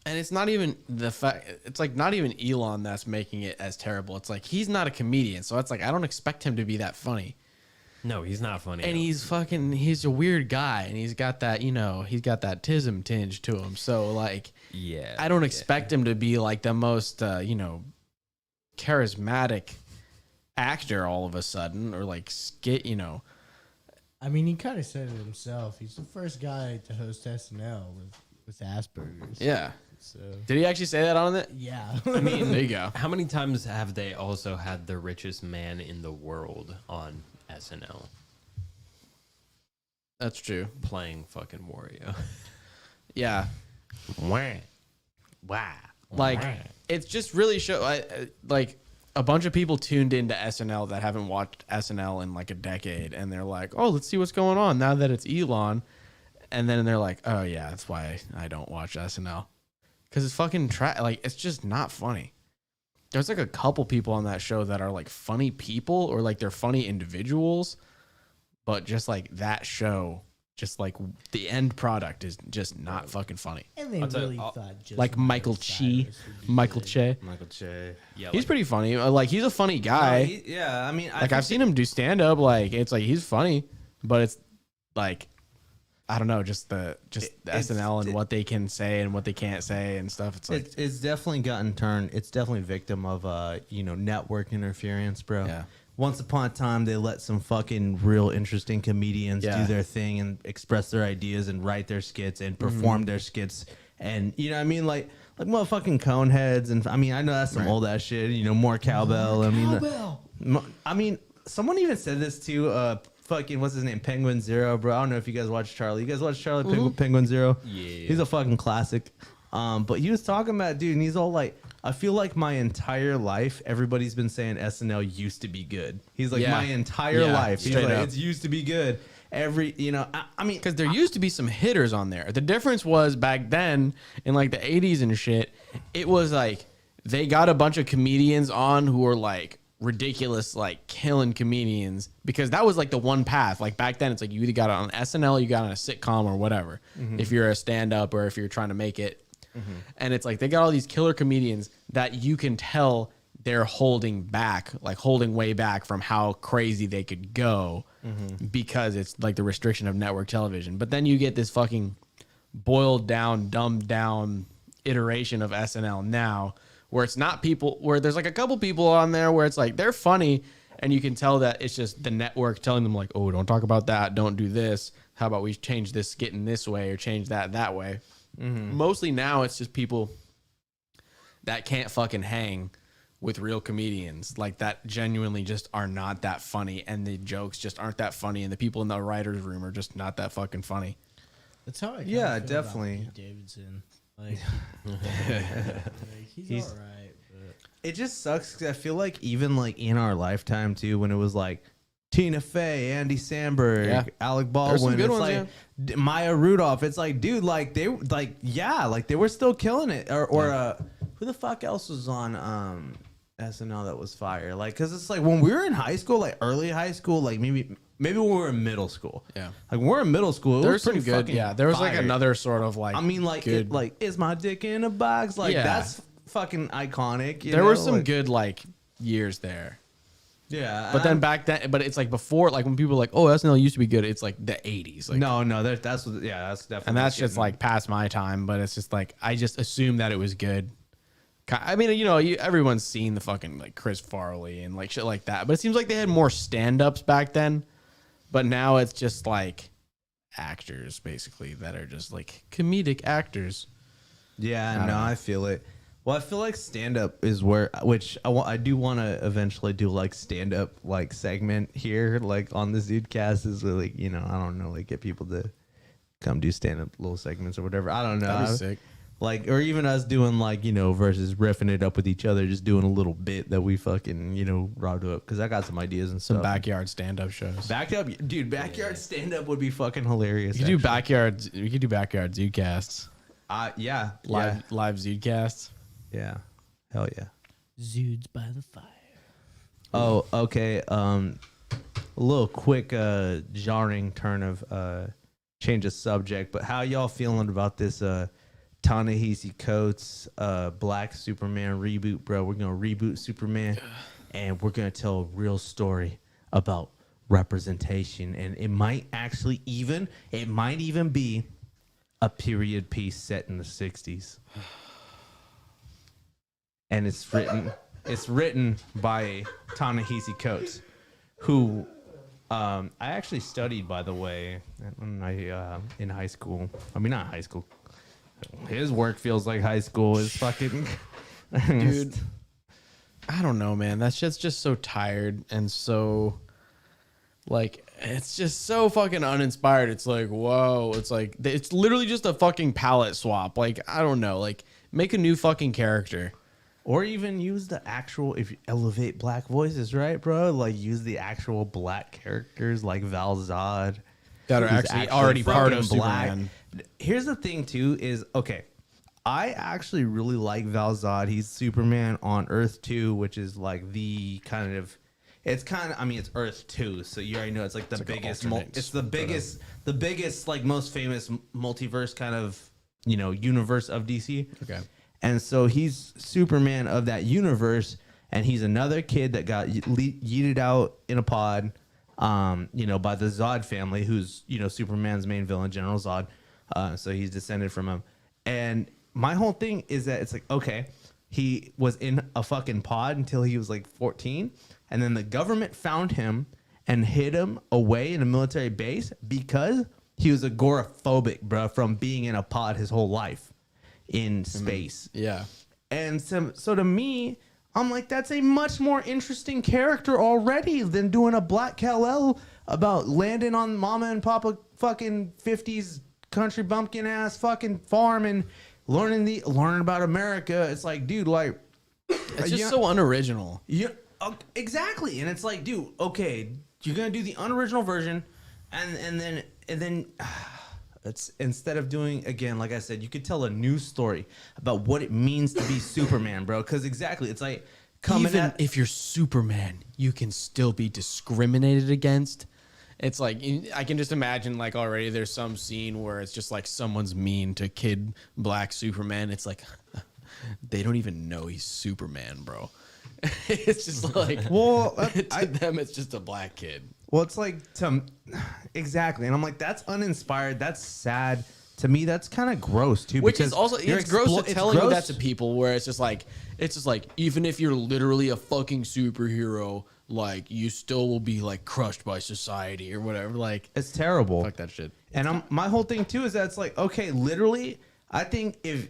and it's not even the fact, it's like not even Elon that's making it as terrible. It's like he's not a comedian. So it's like, I don't expect him to be that funny. No, he's not funny. And he's a weird guy. And he's got that, he's got that tism tinge to him. So like, yeah, I don't expect him to be like the most, charismatic actor all of a sudden or like skit, I mean, he kind of said it himself. He's the first guy to host SNL with Asperger's. Yeah. So Did he actually say that on it? yeah, I mean, There you go. how many times have they also had the richest man in the world on SNL That's true. playing fucking Wario? Yeah. Wow. Like it's just really like a bunch of people tuned into SNL that haven't watched SNL in like a decade, and they're like, "Oh, let's see what's going on now that it's Elon," and then they're like, "Oh yeah, that's why I don't watch SNL because it's fucking like it's just not funny." There's like a couple people on that show that are like funny people or like they're funny individuals, but just like that show. Just like the end product is just not fucking funny. and they I'll tell you, really I'll- thought just Like Michael Miley Chi, Cyrus would be Michael good. Che. Michael Che. Yeah, He's pretty funny. Like he's a funny guy. Yeah, I mean, Like I've seen him do stand up. Like it's like he's funny, but it's like I don't know, just the SNL and what they can say and what they can't say and stuff. It's like It's definitely gotten turned. It's definitely victim of network interference, bro. Yeah. Once upon a time, they let some fucking real interesting comedians Yeah. do their thing and express their ideas and write their skits and perform their skits. And you know what I mean? Like motherfucking Coneheads. And I mean, I know that's some old ass shit, more cowbell. I mean, someone even said this too. Fucking, what's his name? Penguin Zero, bro. I don't know if you guys watch Charlie. You guys watch Charlie Penguin Zero? Yeah. He's a fucking classic. But he was talking about, dude, and he's all like, I feel like my entire life, everybody's been saying SNL used to be good. He's like, Yeah. my entire Yeah, life. He's straight like, up. it's used to be good. I mean, because there used to be some hitters on there. The difference was back then in like the 80s and shit, it was like they got a bunch of comedians on who were like ridiculous, like killing comedians because that was like the one path. Like back then, it's like you either got it on SNL, or you got on a sitcom or whatever. If you're a stand up or if you're trying to make it. And it's like they got all these killer comedians that you can tell they're holding back, like holding way back from how crazy they could go because it's like the restriction of network television. But then you get this fucking boiled down, dumbed down iteration of SNL now where it's not people, where there's like a couple people on there where it's like they're funny and you can tell that it's just the network telling them like, oh, don't talk about that, don't do this. How about we change this skit in this way or change that way? Mostly now it's just people that can't fucking hang with real comedians, like that genuinely just are not that funny, and the jokes just aren't that funny, and the people in the writer's room are just not that fucking funny. That's how I Yeah, feel definitely. about Pete Davidson. Like, he's all right, but it just sucks because I feel like even like in our lifetime too, when it was like Tina Fey, Andy Samberg, Yeah. Alec There's some Baldwin, good it's ones, like Maya Rudolph. It's like, dude, like they were still killing it. Or who the fuck else was on SNL that was fire? Like, cause it's like when we were in high school, like early high school, like maybe when we were in middle school. Yeah. Like when we were in middle school, it There's was some pretty good, fucking yeah. There was like fire. another sort of like, I mean, like, good. is my dick in a box? Like Yeah. that's fucking iconic. There were know? some Like, good like years there. yeah. But then back then, but it's like before, like when people are like, oh, SNL used to be good. It's like the 80s. Like, no, that's what, yeah, that's definitely. and that's just getting- like past my time. But it's just like, I just assumed that it was good. I mean, everyone's seen the fucking like Chris Farley and like shit like that. But it seems like they had more stand-ups back then. But now it's just like actors basically that are just like comedic actors. Yeah, don't no, know. I feel it. Well, I feel like stand up is where, which I do want to eventually do like stand up like segment here, like on the ZUDECAST is like, I don't know, like get people to come do stand up little segments or whatever. I don't know. That'd be sick. Like, or even us doing like, versus riffing it up with each other, just doing a little bit that we fucking, robbed up. Cause I got some ideas and Some stuff. backyard stand-up shows. Backyard stand up would be fucking hilarious. You could do actually. backyard. We could do backyard ZUDEcasts. Yeah. Live ZUDEcasts. Yeah. Hell yeah. Zudes by the fire. Oh, okay. A little quick jarring turn of change of subject, but how y'all feeling about this Ta-Nehisi Coates Black Superman reboot, bro? We're gonna reboot Superman, and we're gonna tell a real story about representation, and it might even be a period piece set in the 60s. And it's written by Ta-Nehisi Coates, who I actually studied, by the way, in high school. I mean, not high school. his work feels like high school. Is fucking Dude, I don't know, man. That shit's just so tired and so like it's just so fucking uninspired. It's like, whoa, it's like it's literally just a fucking palette swap. Like, I don't know, like make a new fucking character. Or even use the actual, if you elevate black voices, right, bro? Like use the actual black characters like Val Zod That are who's actually already part of fucking black. Superman. Here's the thing too is, okay, I actually really like Val Zod. He's Superman on Earth 2, which is like the kind of, it's kind of, I mean, it's Earth 2, so you already know it's like the biggest, it's the biggest, like most famous multiverse kind of, you know, universe of DC. Okay. And so he's Superman of that universe, and he's another kid that got yeeted out in a pod, you know, by the Zod family, who's, you know, Superman's main villain, General Zod. So he's descended from him. And my whole thing is that it's like, okay, he was in a fucking pod until he was like 14, and then the government found him and hid him away in a military base because he was agoraphobic, bro, from being in a pod his whole life in space. Yeah. And so to me, I'm like, that's a much more interesting character already than doing a Black Kal-El about landing on mama and papa fucking 50s country bumpkin ass fucking farm and learning about America. It's like, dude, like, It's just so unoriginal. yeah, exactly. And it's like, dude, okay, you're gonna do the unoriginal version, and then it's, instead of doing, again, like I said, you could tell a new story about what it means to be Superman, bro. Because exactly, it's like coming Even at, if you're Superman, you can still be discriminated against. It's like I can just imagine, like, already there's some scene where it's just like someone's mean to kid black Superman. It's like they don't even know he's Superman, bro. It's just like, well, to them, it's just a black kid. well, it's like exactly, and I'm like, that's uninspired. That's sad. To me, that's kind of gross too. Which because is also you're it's gross to it's telling gross. that to people, where it's just like even if you're literally a fucking superhero, like you still will be like crushed by society or whatever. Like, It's terrible. fuck that shit. And my whole thing too is that it's like, okay, literally, I think if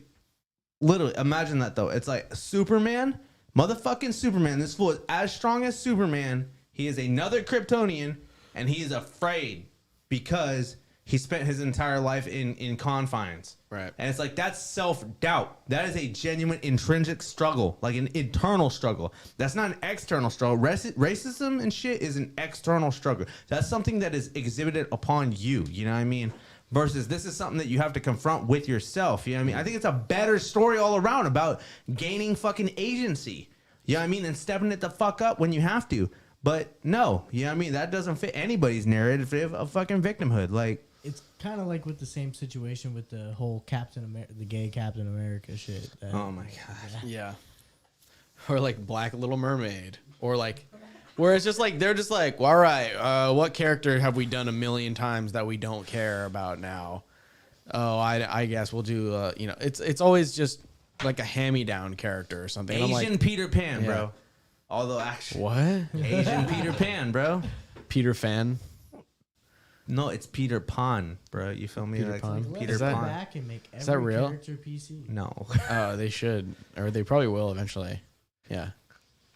literally imagine that though, it's like Superman, motherfucking Superman. This fool is as strong as Superman. He is another Kryptonian, and he is afraid because he spent his entire life in confines. Right. And it's like, that's self-doubt. That is a genuine intrinsic struggle, like an internal struggle. That's not an external struggle. Racism and shit is an external struggle. That's something that is exhibited upon you. You know what I mean? Versus this is something that you have to confront with yourself. You know what I mean? I think it's a better story all around about gaining fucking agency. You know what I mean? And stepping it the fuck up when you have to. But no, you know what I mean? That doesn't fit anybody's narrative of fucking victimhood. Like, It's kind of like with the same situation with the whole the gay Captain America shit. oh my God. Yeah. Or like Black Little Mermaid, or like where it's just like they're just like, well, all right, what character have we done a million times that we don't care about now? Oh, I guess we'll do. You know, it's always just like a hand-me-down character or something. And I'm Asian like, Peter Pan, Yeah. bro. Although actually, what? Asian Peter Pan, bro. Peter Fan. No, it's Peter Pan, bro. You feel me? Peter Like Pan. Peter Is that- Pan. back and make every that real? character PC. No. They should, or they probably will eventually. Yeah.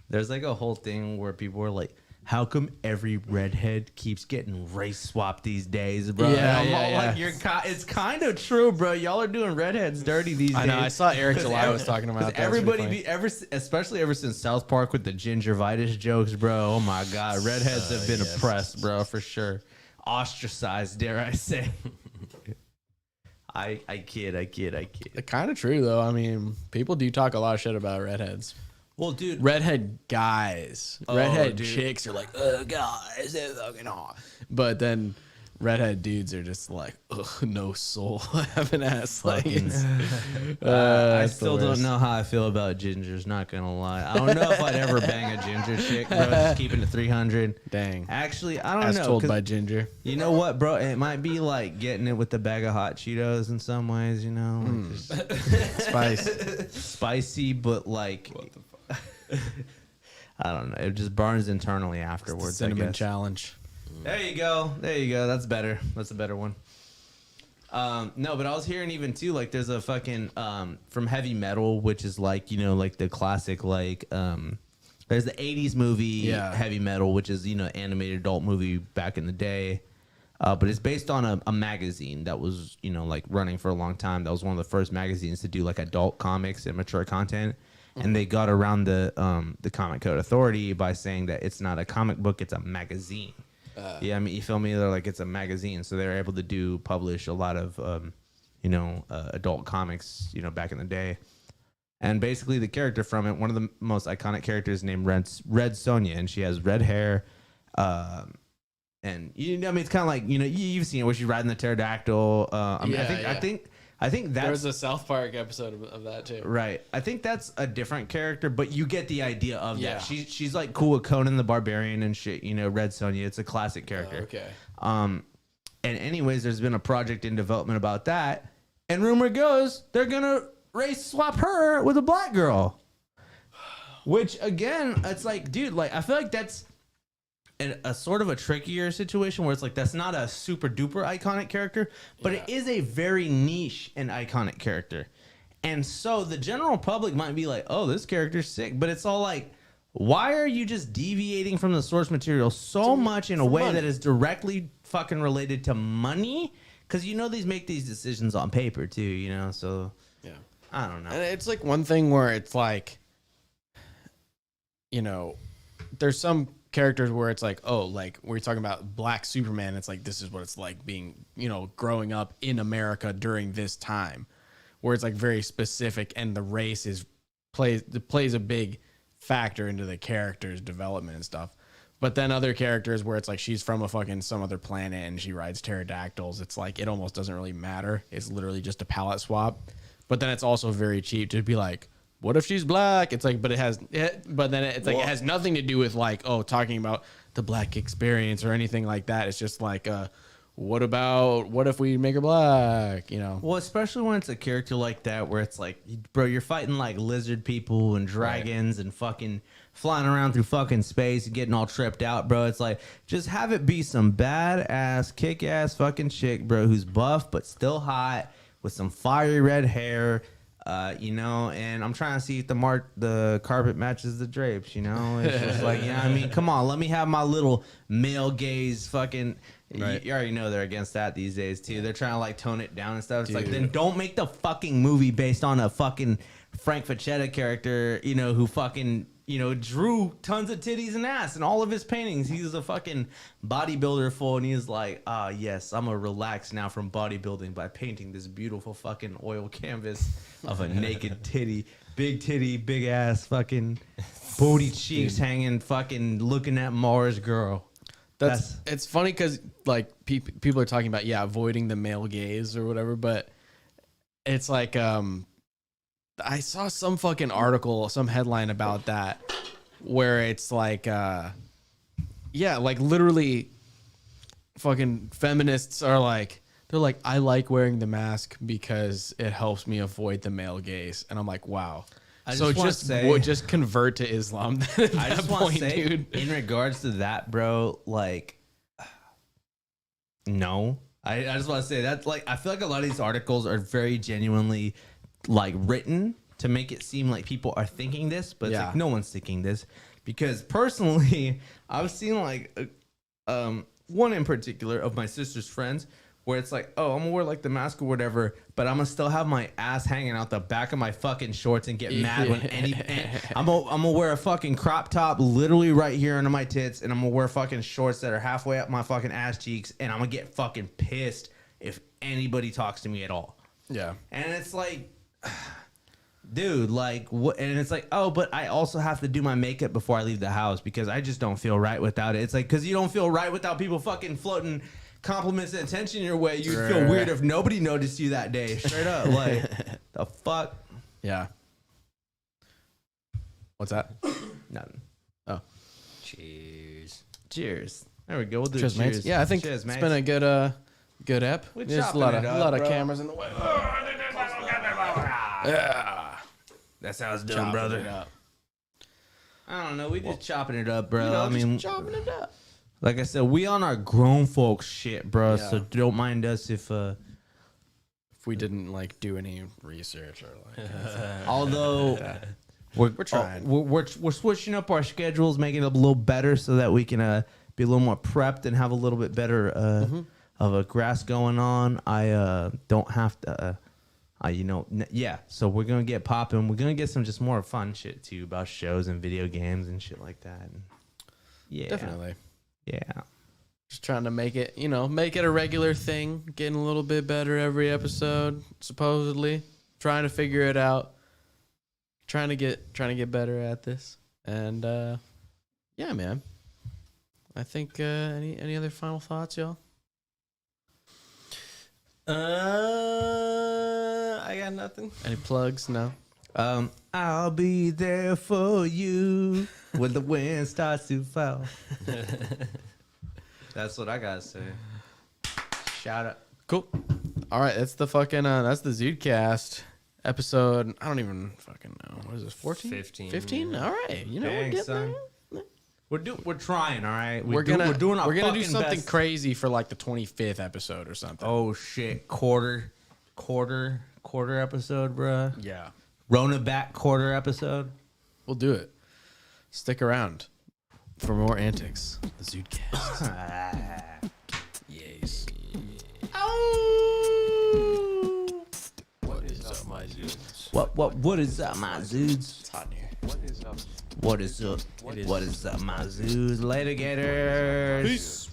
There's like a whole thing where people are like, how come every redhead keeps getting race swapped these days, bro? Yeah, And I'm all yeah, like, yeah. it's kind of true, bro. Y'all are doing redheads dirty these days. I know. I saw Eric 'Cause July was talking about that. everybody especially ever since South Park with the gingivitis jokes, bro. Oh my God, redheads have been oppressed, bro, for sure. Ostracized, dare I say? I kid. It's kind of true though. I mean, people do talk a lot of shit about redheads. Well, dude, Redhead guys, Oh, redhead dude. chicks are like, oh, guys, they're fucking hot. But then redhead dudes are just like, ugh, no soul, have an ass. Like, it's, I it's the still don't worst. know how I feel about gingers. Not gonna lie, I don't know if I'd ever bang a ginger chick, bro. Just keeping it 300. Dang. Actually, I don't As know. told 'cause by Ginger. you know what, bro? It might be like getting it with the bag of hot Cheetos in some ways. You know, Hmm. like just Spice. spicy, but like, I don't know. It just burns internally afterwards. I Cinnamon guess. challenge. There you go. There you go. That's better. That's a better one. No, but I was hearing even too, like there's a fucking from heavy metal, which is like, you know, like the classic, like there's the 80s movie Heavy Metal, which is, you know, animated adult movie back in the day. But it's based on a magazine that was, you know, like running for a long time. That was one of the first magazines to do like adult comics and mature content. And they got around the Comic Code Authority by saying that it's not a comic book, it's a magazine. Yeah, I mean, you feel me? They're like, it's a magazine. So they're able to publish a lot of, adult comics, you know, back in the day. And basically the character from it, one of the most iconic characters named Red Sonja, and she has red hair. And, you know, I mean, it's kind of like, you know, you've seen it where she's riding the pterodactyl. I think that's... There was a South Park episode of that, too. Right. I think that's a different character, but you get the idea of that. She's like cool with Conan the Barbarian and shit, you know, Red Sonja. It's a classic character. Okay. And anyways, there's been a project in development about that. And rumor goes they're going to race swap her with a black girl. Which, again, it's like, dude, like, I feel like that's a sort of a trickier situation where it's like that's not a super duper iconic character, but it is a very niche and iconic character. And so the general public might be like, oh, this character's sick. But it's all like, why are you just deviating from the source material so much in a way that is directly fucking related to money? Because, you know, make these decisions on paper, too, you know? So, yeah, I don't know. And it's like one thing where it's like, you know, there's some characters where it's like, oh, like we're talking about Black Superman. It's like, this is what it's like being, you know, growing up in America during this time, where it's like very specific, and the race plays a big factor into the character's development and stuff. But then other characters where it's like she's from some other planet and she rides pterodactyls, it's like it almost doesn't really matter. It's literally just a palette swap. But then it's also very cheap to be like, what if she's black? It's like, but it has nothing to do with like, oh, talking about the black experience or anything like that. It's just like, what if we make her black? You know? Well, especially when it's a character like that, where it's like, bro, you're fighting like lizard people and dragons and fucking flying around through fucking space and getting all tripped out, bro. It's like, just have it be some badass, kick-ass fucking chick, bro, who's buff but still hot with some fiery red hair. You know, and I'm trying to see if the carpet matches the drapes, you know? It's just like, you know what I mean? Come on, let me have my little male gaze fucking... Right. You already know they're against that these days, too. They're trying to, like, tone it down and stuff. It's like, then don't make the fucking movie based on a fucking Frank Facetta character, you know, who fucking... you know, drew tons of titties and ass in all of his paintings. He's a fucking bodybuilder fool, and he's like, yes, I'm gonna relax now from bodybuilding by painting this beautiful fucking oil canvas of a naked titty, big ass, fucking booty cheeks hanging, fucking looking at Mars girl. It's funny because like people are talking about avoiding the male gaze or whatever, but it's like I saw some fucking article, some headline about that, where it's like, like literally fucking feminists are like, they're like, I like wearing the mask because it helps me avoid the male gaze. And I'm like, wow. Just convert to Islam. I just want to say, dude, in regards to that, bro, like, no. I just want to say that, like, I feel like a lot of these articles are very genuinely like written to make it seem like people are thinking this, but it's like no one's thinking this. Because personally, I've seen like one in particular of my sister's friends where it's like, oh, I'm gonna wear like the mask or whatever, but I'm gonna still have my ass hanging out the back of my fucking shorts and get mad when I'm gonna wear a fucking crop top literally right here under my tits, and I'm gonna wear fucking shorts that are halfway up my fucking ass cheeks, and I'm gonna get fucking pissed if anybody talks to me at all. Yeah. And it's like, dude, like, what? And it's like, oh, but I also have to do my makeup before I leave the house because I just don't feel right without it. It's like, because you don't feel right without people fucking floating compliments and attention your way. You'd feel weird if nobody noticed you that day. Straight up. Like, the fuck? Yeah. What's that? Nothing. Oh. Cheers. Cheers. There we go. We'll do Cheers, cheers. mates. Yeah, I think cheers, it's been a good ep. We're There's a chopping lot it of up, bro. cameras in the way. Yeah. That's how it's done, brother. It up. I don't know. We just chopping it up, bro. You know, I mean, chopping it up. like I said, we on our grown folks shit, bro. Yeah. So don't mind us if if we didn't like do any research or like. Although we're trying. we're switching up our schedules, making it a little better so that we can be a little more prepped and have a little bit better of a grasp going on. I don't have to. So we're gonna get popping. We're gonna get some just more fun shit too about shows and video games and shit like that. And yeah, Definitely. yeah. Just trying to make it, make it a regular thing. Getting a little bit better every episode, supposedly. Trying to figure it out. Trying to get better at this. And yeah, man. I think any other final thoughts, y'all? I got nothing. Any plugs? No. I'll be there for you when the wind starts to fall. That's what I gotta say. Shout out. Cool. All right, that's the ZUDECAST episode. I don't even fucking know. What is this? 14? 15. 15? Yeah. All right. We're Dang, getting son. there. We're trying, all right. We're gonna do fucking something best. crazy for like the 25th episode or something. Oh shit! Quarter episode, bruh. Yeah. Rona back quarter episode. We'll do it. Stick around for more antics. The ZUDECAST. Yes. What is up, my dudes? What is up, my dudes? It's hot in here. What is up? What is up, my dudes? Later, gators. Peace.